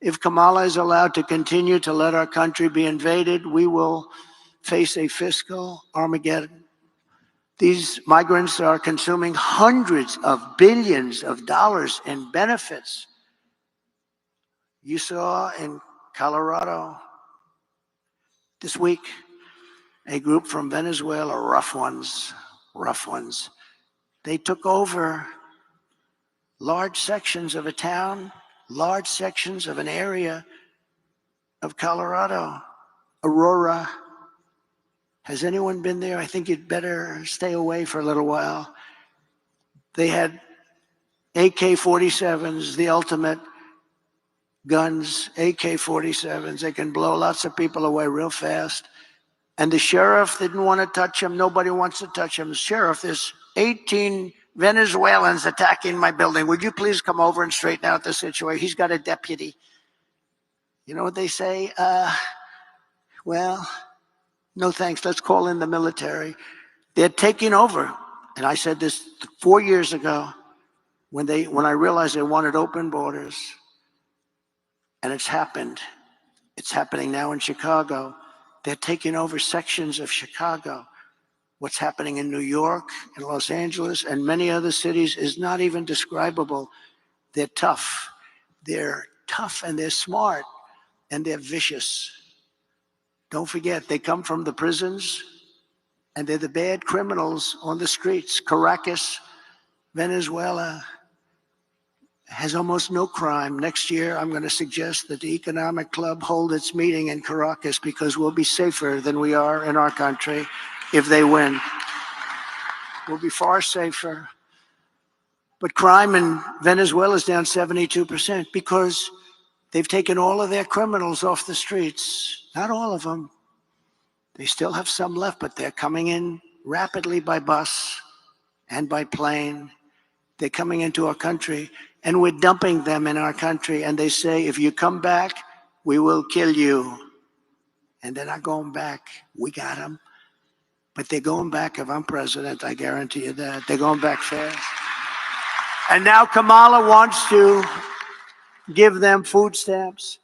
If Kamala is allowed to continue to let our country be invaded, we will face a fiscal Armageddon. These migrants are consuming hundreds of billions of dollars in benefits. You saw in Colorado this week a group from Venezuela, rough ones. They took over large sections of a town, large sections of an area of Colorado, Aurora. Has anyone been there? I think you'd better stay away for a little while. They had AK-47s, the ultimate guns, AK-47s. They can blow lots of people away real fast. And the sheriff didn't want to touch him. Nobody wants to touch him. Sheriff, there's 18 Venezuelans attacking my building. Would you please come over and straighten out the situation? He's got a deputy. You know what they say? Well, no thanks. Let's call in the military. They're taking over. And I said this 4 years ago when I realized they wanted open borders. And it's happened. It's happening now in Chicago. They're taking over sections of Chicago. What's happening in New York and Los Angeles and many other cities is not even describable. They're tough. They're tough and they're smart and they're vicious. Don't forget, they come from the prisons and they're the bad criminals on the streets. Caracas, Venezuela, has almost no crime. Next year, I'm going to suggest that the Economic Club hold its meeting in Caracas because we'll be safer than we are in our country if they win. We'll be far safer. But crime in Venezuela is down 72% because they've taken all of their criminals off the streets. Not all of them. They still have some left, but they're coming in rapidly by bus and by plane. They're coming into our country, and we're dumping them in our country. And they say, if you come back, we will kill you. And they're not going back. We got them. But they're going back if I'm president, I guarantee you that. They're going back fast. And now Kamala wants to give them food stamps,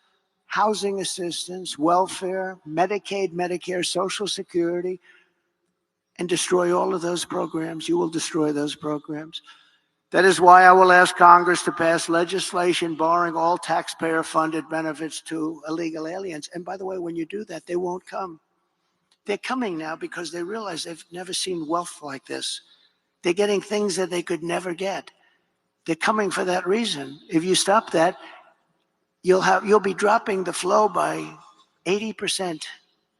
housing assistance, welfare, Medicaid, Medicare, Social Security, and destroy all of those programs. You will destroy those programs. That is why I will ask Congress to pass legislation barring all taxpayer-funded benefits to illegal aliens. And by the way, when you do that, they won't come. They're coming now because they realize they've never seen wealth like this. They're getting things that they could never get. They're coming for that reason. If you stop that, you'll be dropping the flow by 80%.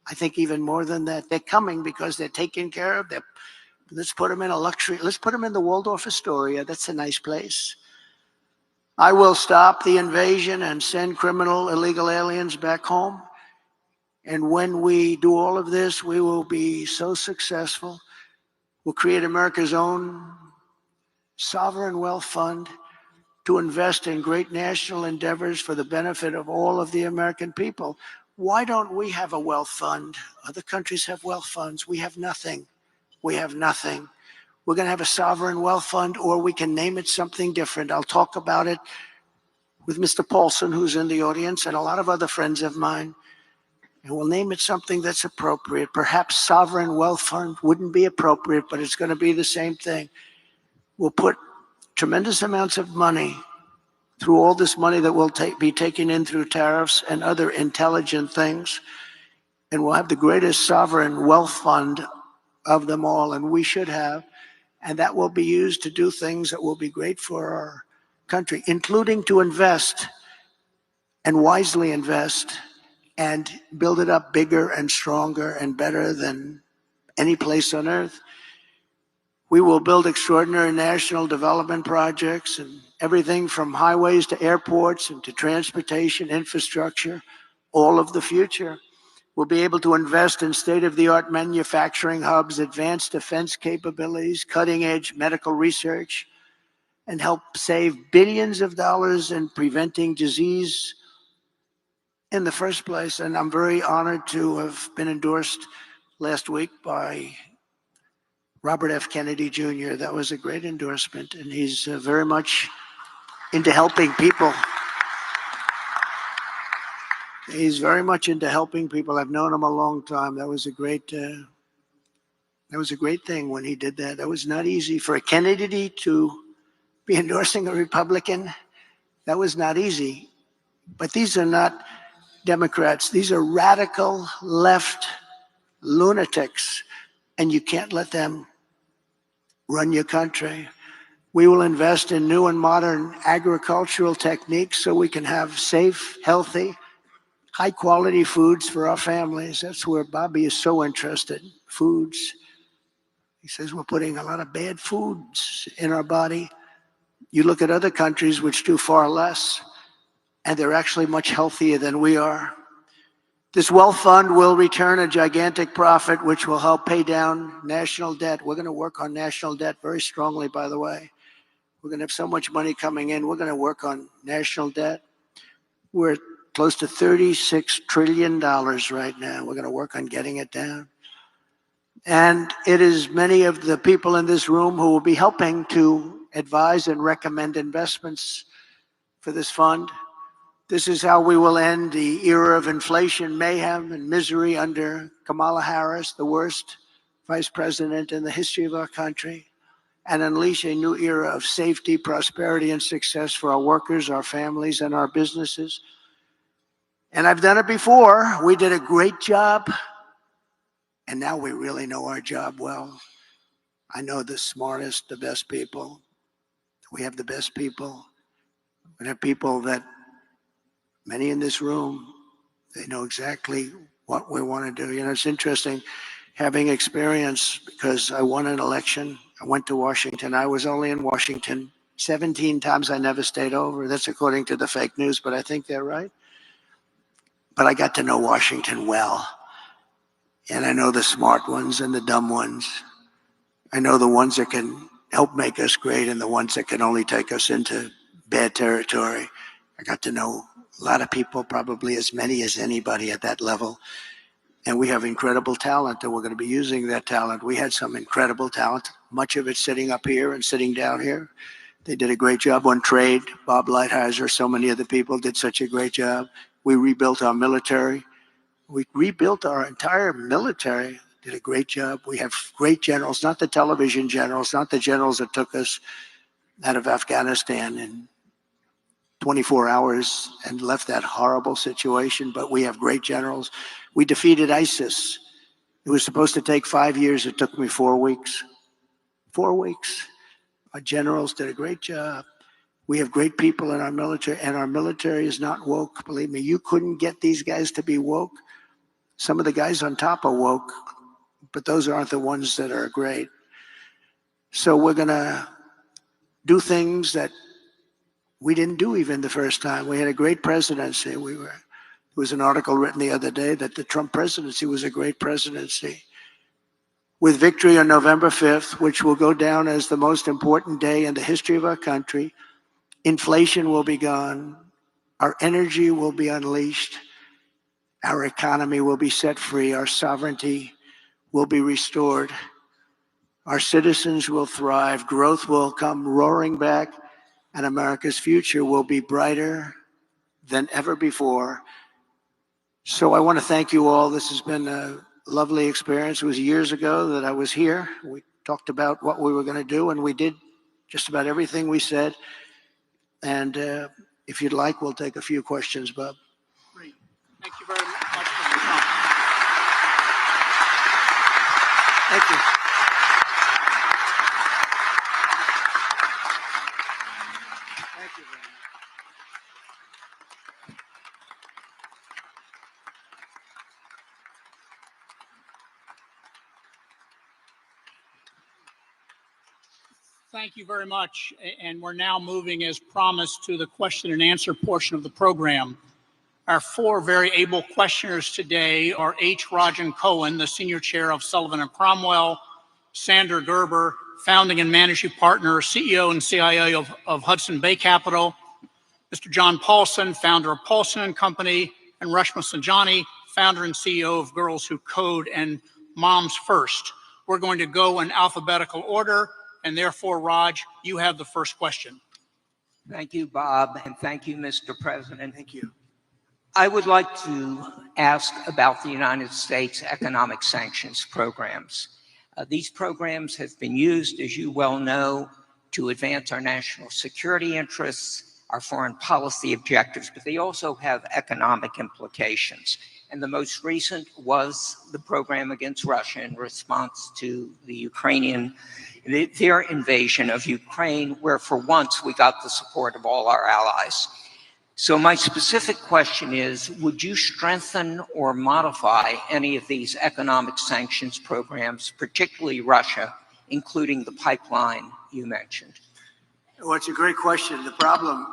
I think even more than that. They're coming because they're taken care of. Let's put them in a luxury. Let's put them in the Waldorf Astoria. That's a nice place. I will stop the invasion and send criminal illegal aliens back home. And when we do all of this, we will be so successful. We'll create America's own sovereign wealth fund to invest in great national endeavors for the benefit of all of the American people. Why don't we have a wealth fund? Other countries have wealth funds. We have nothing. We have nothing. We're going to have a sovereign wealth fund, or we can name it something different. I'll talk about it with Mr. Paulson, who's in the audience, and a lot of other friends of mine. And we'll name it something that's appropriate. Perhaps sovereign wealth fund wouldn't be appropriate, but it's going to be the same thing. We'll put tremendous amounts of money through all this money that will be taken in through tariffs and other intelligent things. And we'll have the greatest sovereign wealth fund of them all, and we should have. And that will be used to do things that will be great for our country, including to invest and wisely invest and build it up bigger and stronger and better than any place on earth. We will build extraordinary national development projects and everything from highways to airports and to transportation infrastructure, all of the future. We'll be able to invest in state-of-the-art manufacturing hubs, advanced defense capabilities, cutting-edge medical research, and help save billions of dollars in preventing disease in the first place. And I'm very honored to have been endorsed last week by Robert F. Kennedy Jr. That was a great endorsement, and he's very much into helping people. He's very much into helping people. I've known him a long time. That was a great thing when he did that. That was not easy for a Kennedy to be endorsing a Republican. That was not easy. But these are not Democrats. These are radical left lunatics, and you can't let them run your country. We will invest in new and modern agricultural techniques so we can have safe, healthy, high-quality foods for our families. That's where Bobby is so interested, foods. He says we're putting a lot of bad foods in our body. You look at other countries which do far less, and they're actually much healthier than we are. This wealth fund will return a gigantic profit, which will help pay down national debt. We're going to work on national debt very strongly, by the way. We're going to have so much money coming in. We're going to work on national debt. We're close to $36 trillion right now. We're going to work on getting it down. And it is many of the people in this room who will be helping to advise and recommend investments for this fund. This is how we will end the era of inflation, mayhem, and misery under Kamala Harris, the worst vice president in the history of our country, and unleash a new era of safety, prosperity, and success for our workers, our families, and our businesses. And I've done it before. We did a great job, and now we really know our job well. I know the smartest, the best people. We have the best people. We have people that, many in this room, they know exactly what we want to do. You know, it's interesting having experience because I won an election. I went to Washington. I was only in Washington 17 times. I never stayed over. That's according to the fake news, but I think they're right. But I got to know Washington well. And I know the smart ones and the dumb ones. I know the ones that can help make us great and the ones that can only take us into bad territory. I got to know a lot of people, probably as many as anybody at that level. And we have incredible talent, and we're going to be using that talent. We had some incredible talent, much of it sitting up here and sitting down here. They did a great job on trade. Bob Lighthizer, so many other people did such a great job. We rebuilt our military. We rebuilt our entire military, did a great job. We have great generals, not the television generals, not the generals that took us out of Afghanistan in 24 hours and left that horrible situation, but we have great generals. We defeated ISIS. It was supposed to take 5 years. It took me 4 weeks. 4 weeks. Our generals did a great job. We have great people in our military, and our military is not woke. Believe me, you couldn't get these guys to be woke. Some of the guys on top are woke, but those aren't the ones that are great. So we're going to do things that we didn't do even the first time. We had a great presidency. There was an article written the other day that the Trump presidency was a great presidency. With victory on November 5th, which will go down as the most important day in the history of our country, inflation will be gone. Our energy will be unleashed. Our economy will be set free. Our sovereignty will be restored. Our citizens will thrive. Growth will come roaring back, and America's future will be brighter than ever before. So I want to thank you all. This has been a lovely experience. It was years ago that I was here. We talked about what we were going to do, and we did just about everything we said. And if you'd like, we'll take a few questions, Bob. Great. Thank you very much, Mr. Trump. Thank you. Thank you very much. Thank you very much. And we're now moving, as promised, to the question and answer portion of the program. Our 4 very able questioners today are H. Rajan Cohen, the Senior Chair of Sullivan & Cromwell, Sandra Gerber, Founding and Managing Partner, CEO and CIO of Hudson Bay Capital, Mr. John Paulson, founder of Paulson & Company, and Rashma Sanjani, founder and CEO of Girls Who Code and Moms First. We're going to go in alphabetical order, and therefore, Raj, you have the first question. Thank you, Bob, and thank you, Mr. President. Thank you. I would like to ask about the United States economic sanctions programs. These programs have been used, as you well know, to advance our national security interests, our foreign policy objectives, but they also have economic implications. And the most recent was the program against Russia in response to their invasion of Ukraine, where for once we got the support of all our allies. So my specific question is, would you strengthen or modify any of these economic sanctions programs, particularly Russia, including the pipeline you mentioned? Well, it's a great question. The problem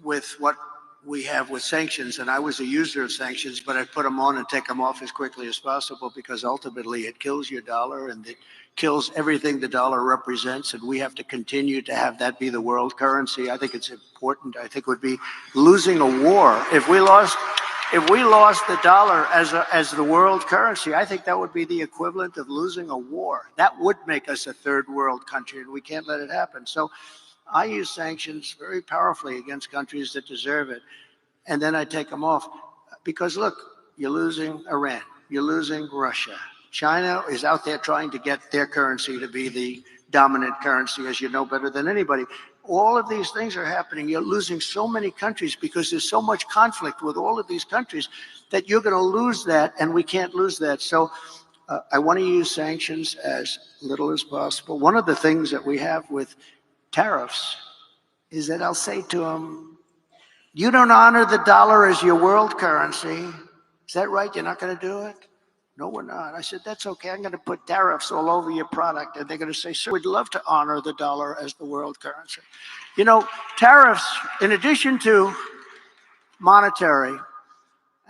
with what we have with sanctions, and I was a user of sanctions, but I put them on and take them off as quickly as possible because ultimately it kills your dollar and it kills everything the dollar represents, and we have to continue to have that be the world currency. I think it's important. I think it would be losing a war. If we lost If we lost the dollar as the world currency, I think that would be the equivalent of losing a war. That would make us a third world country, and we can't let it happen. So I use sanctions very powerfully against countries that deserve it, and then I take them off. Because look, you're losing Iran, you're losing Russia. China is out there trying to get their currency to be the dominant currency, as you know better than anybody. All of these things are happening. You're losing so many countries because there's so much conflict with all of these countries that you're going to lose that, and we can't lose that. So I want to use sanctions as little as possible. One of the things that we have with tariffs is that I'll say to them, you don't honor the dollar as your world currency. Is that right? You're not going to do it? No, we're not. I said, that's okay. I'm going to put tariffs all over your product. And they're going to say, sir, we'd love to honor the dollar as the world currency. You know, tariffs, in addition to monetary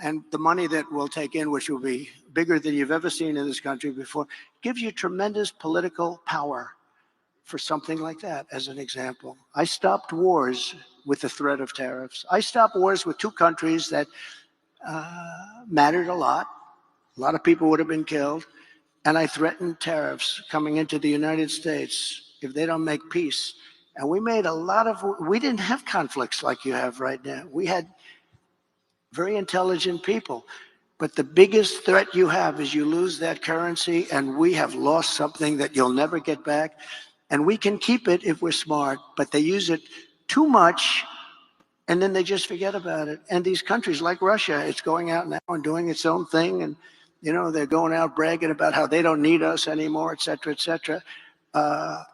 and the money that we'll take in, which will be bigger than you've ever seen in this country before, gives you tremendous political power for something like that, as an example. I stopped wars with the threat of tariffs. I stopped wars with two countries that mattered a lot. A lot of people would have been killed. And I threatened tariffs coming into the United States if they don't make peace. And we made we didn't have conflicts like you have right now. We had very intelligent people. But the biggest threat you have is you lose that currency, and we have lost something that you'll never get back. And we can keep it if we're smart, but they use it too much, and then they just forget about it. And these countries like Russia, it's going out now and doing its own thing. And, you know, they're going out bragging about how they don't need us anymore, et cetera, et cetera. The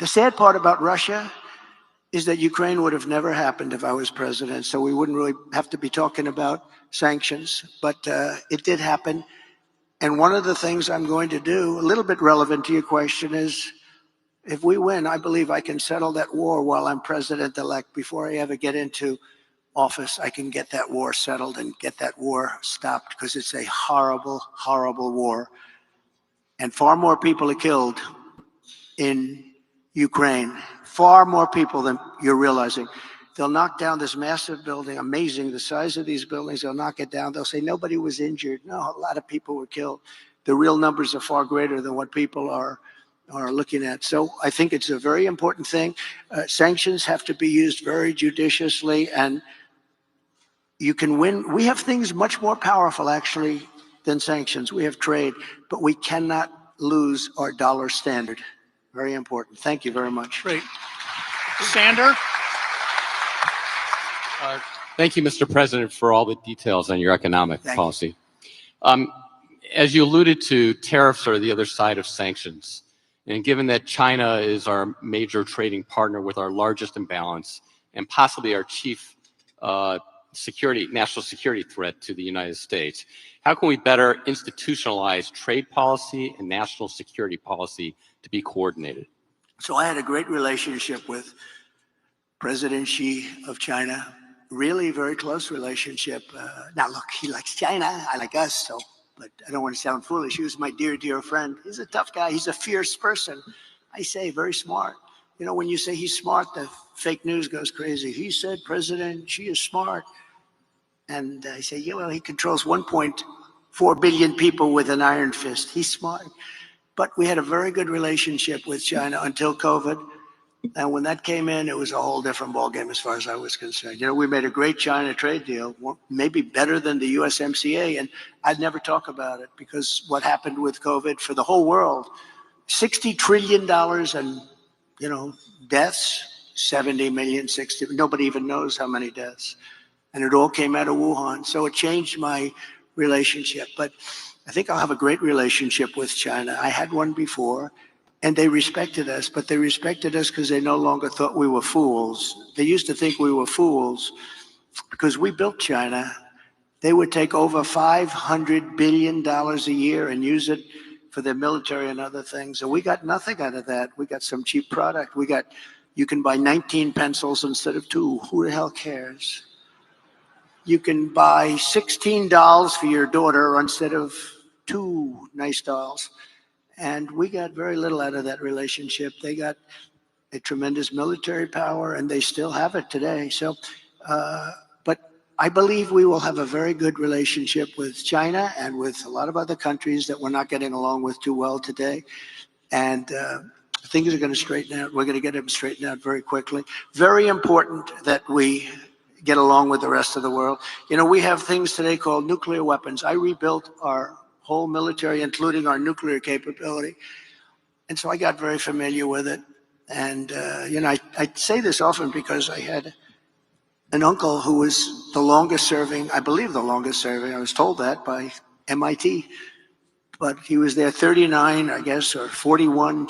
sad part about Russia is that Ukraine would have never happened if I was president. So we wouldn't really have to be talking about sanctions, but it did happen. And one of the things I'm going to do, a little bit relevant to your question, is if we win, I believe I can settle that war while I'm president-elect. Before I ever get into office, I can get that war settled and get that war stopped, because it's a horrible, horrible war. And far more people are killed in Ukraine, far more people than you're realizing. They'll knock down this massive building, amazing, the size of these buildings, they'll knock it down. They'll say nobody was injured. No, a lot of people were killed. The real numbers are far greater than what people are looking at. So I think it's a very important thing. Sanctions have to be used very judiciously, and you can win. We have things much more powerful, actually, than sanctions. We have trade, but we cannot lose our dollar standard. Very important. Thank you very much. Great. Sander? Thank you, Mr. President, for all the details on your economic policy. As you alluded to, tariffs are the other side of sanctions. And given that China is our major trading partner with our largest imbalance and possibly our chief national security threat to the United States, how can we better institutionalize trade policy and national security policy to be coordinated? So I had a great relationship with President Xi of China, really very close relationship. Now, look, he likes China, I like us, so, but I don't want to sound foolish. He was my dear, dear friend. He's a tough guy. He's a fierce person. I say very smart. You know, when you say he's smart, the fake news goes crazy. He said President Xi is smart. And I say, yeah, well, he controls 1.4 billion people with an iron fist. He's smart. But we had a very good relationship with China until COVID. And when that came in, it was a whole different ballgame as far as I was concerned. You know, we made a great China trade deal, maybe better than the USMCA. And I'd never talk about it, because what happened with COVID for the whole world, $60 trillion and, you know, deaths, 70 million, 60, nobody even knows how many deaths. And it all came out of Wuhan. So it changed my relationship. But I think I'll have a great relationship with China. I had one before, and they respected us, but they respected us because they no longer thought we were fools. They used to think we were fools because we built China. They would take over $500 billion a year and use it for their military and other things. And we got nothing out of that. We got some cheap product. You can buy 19 pencils instead of 2. Who the hell cares? You can buy 16 dolls for your daughter instead of 2 nice dolls. And we got very little out of that relationship. They got a tremendous military power, and they still have it today. So, but I believe we will have a very good relationship with China and with a lot of other countries that we're not getting along with too well today. And things are going to straighten out. We're going to get them straightened out very quickly. Very important that we get along with the rest of the world. You know, we have things today called nuclear weapons. I rebuilt our whole military, including our nuclear capability. And so I got very familiar with it. And, you know, I say this often because I had an uncle who was the longest serving, I believe the longest serving, I was told that by MIT, but he was there 39, I guess, or 41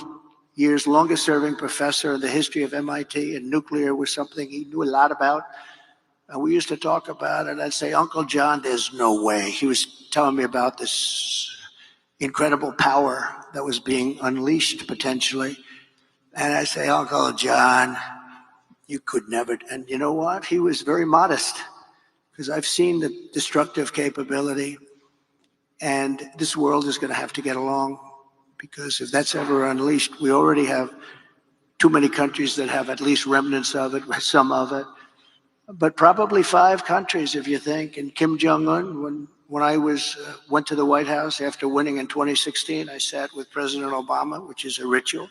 years, longest serving professor in the history of MIT, and nuclear was something he knew a lot about. And we used to talk about it. I'd say, Uncle John, there's no way. He was telling me about this incredible power that was being unleashed potentially. And I say, Uncle John, you could never. And you know what? He was very modest, because I've seen the destructive capability, and this world is going to have to get along, because if that's ever unleashed, we already have too many countries that have at least remnants of it, some of it, but probably 5 countries if you think. And Kim Jong-un, when I went to the White House after winning in 2016, I sat with President Obama, which is a ritual,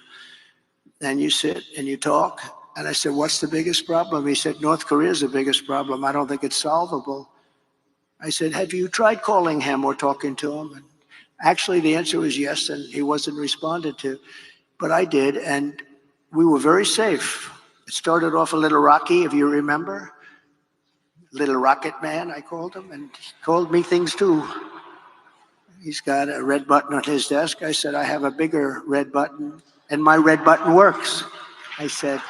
and you sit and you talk. And I said, what's the biggest problem? He said, North Korea is the biggest problem. I don't think it's solvable. I said, have you tried calling him or talking to him? And actually, the answer was yes, and he wasn't responded to. But I did, and we were very safe. It started off a little rocky, if you remember. Little Rocket Man, I called him, and he called me things too. He's got a red button on his desk. I said, I have a bigger red button, and my red button works. I said,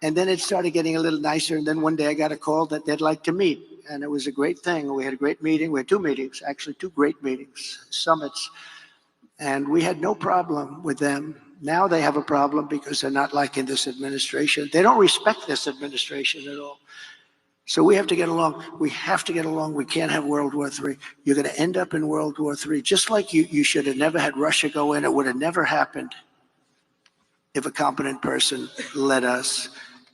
and then it started getting a little nicer. And then one day I got a call that they'd like to meet. And it was a great thing. We had a great meeting. We had 2 meetings, actually 2 great meetings, summits. And we had no problem with them. Now they have a problem because they're not liking this administration. They don't respect this administration at all. So we have to get along. We have to get along. We can't have World War III. You're going to end up in World War III. Just like you should have never had Russia go in. It would have never happened if a competent person led us.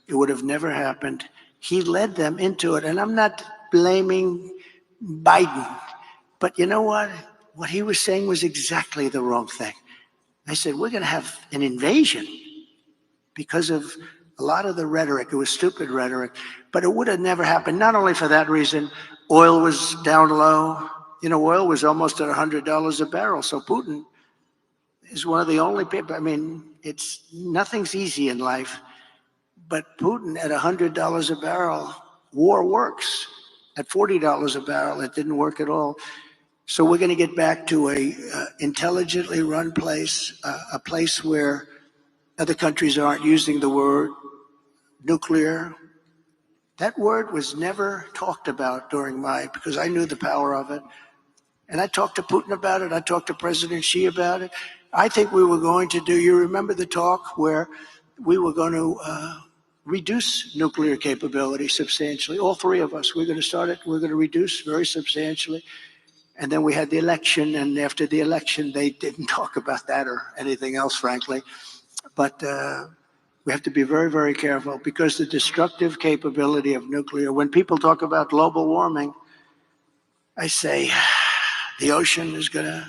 It would have never happened. He led them into it. And I'm not blaming Biden. But you know what? What he was saying was exactly the wrong thing. I said, we're going to have an invasion because of a lot of the rhetoric. It was stupid rhetoric. But it would have never happened. Not only for that reason, oil was down low. You know, oil was almost at $100 a barrel. So Putin is one of the only people. I mean, nothing's easy in life. But Putin at $100 a barrel, war works. At $40 a barrel, it didn't work at all. So we're going to get back to a intelligently run place, a place where other countries aren't using the word nuclear. That word was never talked about because I knew the power of it. And I talked to Putin about it. I talked to President Xi about it. I think we were going to you remember the talk where we were going to reduce nuclear capability substantially. All 3 of us, we're going to start it. We're going to reduce very substantially. And then we had the election. And after the election, they didn't talk about that or anything else, frankly. But we have to be very, very careful, because the destructive capability of nuclear, when people talk about global warming, I say the ocean is going to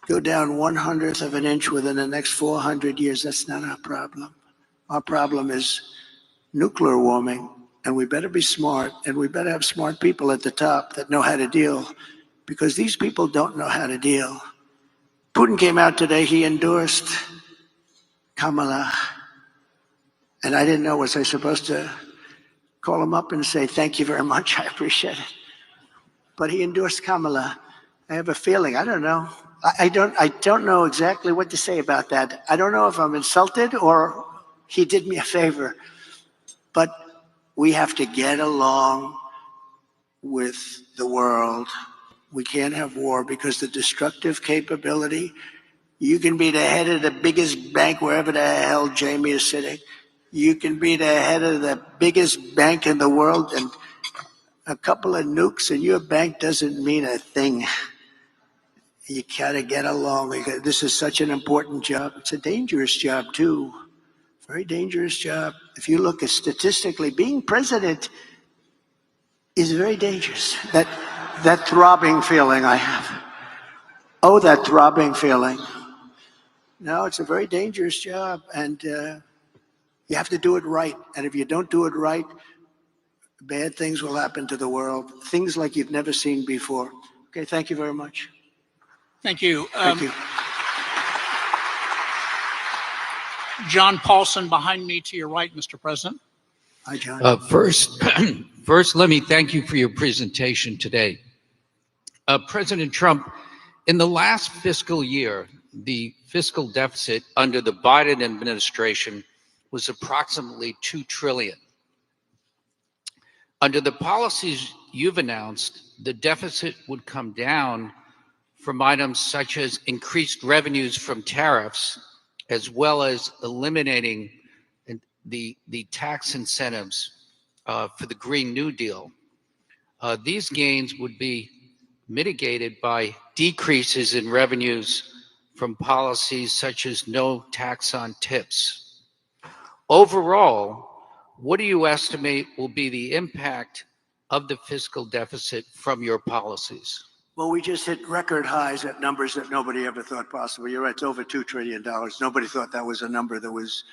go down 1/100th of an inch within the next 400 years. That's not our problem. Our problem is nuclear warming, and we better be smart, and we better have smart people at the top that know how to deal, because these people don't know how to deal. Putin came out today, he endorsed Kamala, and I didn't know, was I supposed to call him up and say, thank you very much, I appreciate it. But he endorsed Kamala. I have a feeling, I don't know. I don't know exactly what to say about that. I don't know if I'm insulted or he did me a favor. But we have to get along with the world. We can't have war, because the destructive capability, you can be the head of the biggest bank wherever the hell Jamie is sitting. You can be the head of the biggest bank in the world, and a couple of nukes and your bank doesn't mean a thing. You gotta get along. This is such an important job. It's a dangerous job too. Very dangerous job. If you look at statistically, being president is very dangerous. That throbbing feeling I have. Oh, that throbbing feeling. No, it's a very dangerous job, and you have to do it right. And if you don't do it right, bad things will happen to the world. Things like you've never seen before. Okay, thank you very much. Thank you. Thank you. John Paulson behind me to your right, Mr. President. Hi, John. First, let me thank you for your presentation today. President Trump, in the last fiscal year, the fiscal deficit under the Biden administration was approximately $2 trillion. Under the policies you've announced, the deficit would come down from items such as increased revenues from tariffs, as well as eliminating the tax incentives for the Green New Deal. These gains would be mitigated by decreases in revenues from policies such as no tax on tips. Overall, what do you estimate will be the impact of the fiscal deficit from your policies? Well, we just hit record highs at numbers that nobody ever thought possible. You're right, it's over $2 trillion. Nobody thought that was a number that was,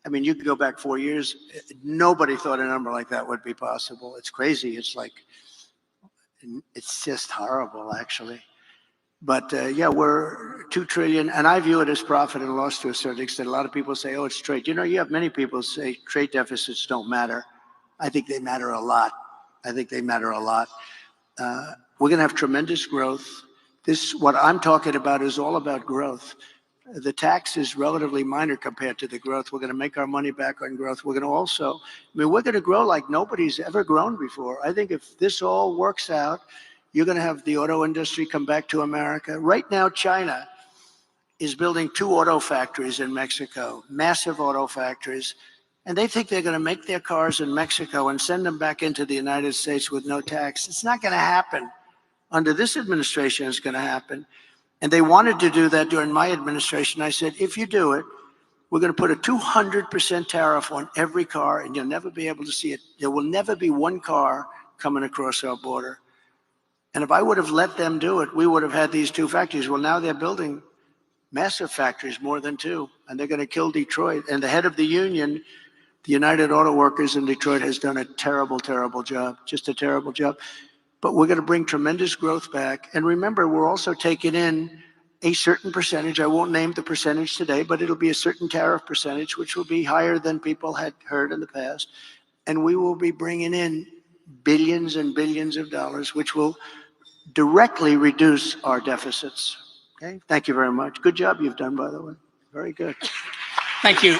I mean, you could go back 4 years, nobody thought a number like that would be possible. It's crazy. It's like, it's just horrible, actually. But yeah, we're 2 trillion, and I view it as profit and loss to a certain extent. A lot of people say, oh, it's trade. You know, you have many people say trade deficits don't matter. I think they matter a lot. I think they matter a lot. We're going to have tremendous growth. What I'm talking about is all about growth. The tax is relatively minor compared to the growth. We're going to make our money back on growth. We're going to also, I mean, we're going to grow like nobody's ever grown before. I think if this all works out, you're going to have the auto industry come back to America. Right now, China is building 2 auto factories in Mexico, massive auto factories. And they think they're going to make their cars in Mexico and send them back into the United States with no tax. It's not going to happen. Under this administration, it's going to happen. And they wanted to do that during my administration. I said, if you do it, we're going to put a 200% tariff on every car, and you'll never be able to see it. There will never be one car coming across our border. And if I would have let them do it, we would have had these 2 factories. Well, now they're building massive factories, more than 2, and they're going to kill Detroit. And the head of the union, the United Auto Workers in Detroit, has done a terrible, terrible job, just a terrible job. But we're going to bring tremendous growth back. And remember, we're also taking in a certain percentage. I won't name the percentage today, but it'll be a certain tariff percentage, which will be higher than people had heard in the past. And we will be bringing in billions and billions of dollars, which will directly reduce our deficits. Okay, thank you very much. Good job you've done, by the way. Very good. Thank you.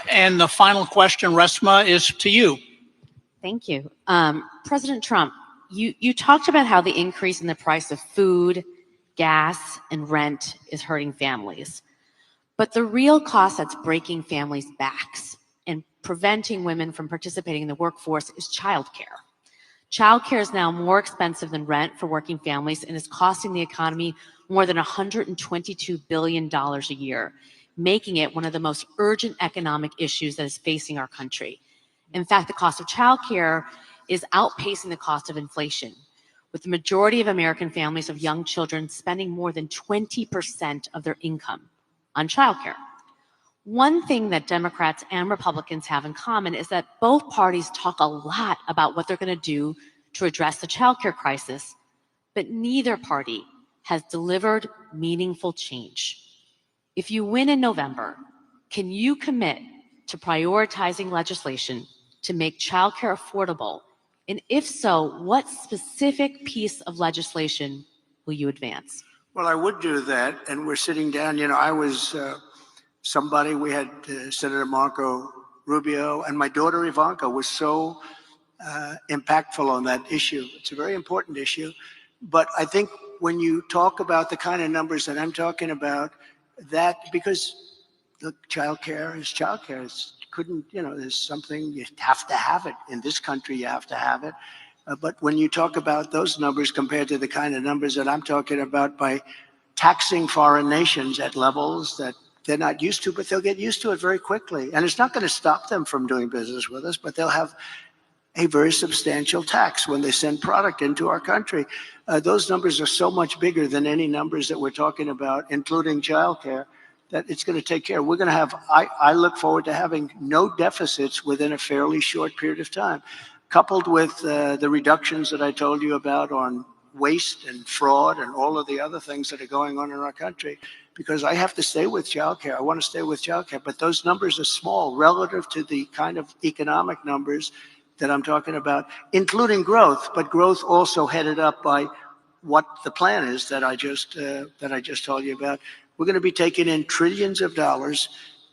And the final question, Resma, is to you. Thank you. President Trump, you talked about how the increase in the price of food, gas, and rent is hurting families. But the real cost that's breaking families' backs and preventing women from participating in the workforce is childcare. Childcare is now more expensive than rent for working families and is costing the economy more than $122 billion a year, making it one of the most urgent economic issues that is facing our country. In fact, the cost of childcare is outpacing the cost of inflation, with the majority of American families of young children spending more than 20% of their income on childcare. One thing that Democrats and Republicans have in common is that both parties talk a lot about what they're going to do to address the childcare crisis, but neither party has delivered meaningful change. If you win in November, can you commit to prioritizing legislation to make childcare affordable? And if so, what specific piece of legislation will you advance? Well, I would do that, and we're sitting down. You know, I was somebody, we had Senator Marco Rubio, and my daughter Ivanka was so impactful on that issue. It's a very important issue. But I think when you talk about the kind of numbers that I'm talking about, that because the childcare is childcare, it's couldn't, you know, there's something, you have to have it. In this country, you have to have it. But when you talk about those numbers compared to the kind of numbers that I'm talking about by taxing foreign nations at levels that they're not used to, but they'll get used to it very quickly. And it's not going to stop them from doing business with us, but they'll have a very substantial tax when they send product into our country. Those numbers are so much bigger than any numbers that we're talking about, including childcare, that it's going to take care. We're going to have, I look forward to having no deficits within a fairly short period of time, coupled with the reductions that I told you about on waste and fraud and all of the other things that are going on in our country. Because I have to stay with childcare. I want to stay with childcare, but those numbers are small relative to the kind of economic numbers that I'm talking about, including growth, but growth also headed up by what the plan is that I just told you about. We're going to be taking in trillions of dollars,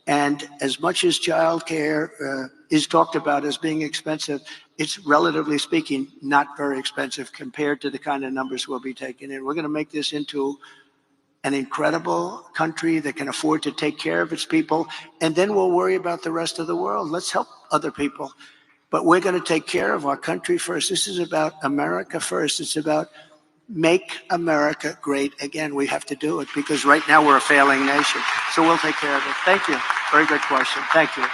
and as much as childcare is talked about as being expensive, it's relatively speaking not very expensive compared to the kind of numbers we'll be taking in. We're going to make this into an incredible country that can afford to take care of its people, and then we'll worry about the rest of the world. Let's help other people. But we're going to take care of our country first. This is about America first. It's about make America great again. We have to do it because right now we're a failing nation. So we'll take care of it. Thank you. Very good question. Thank you.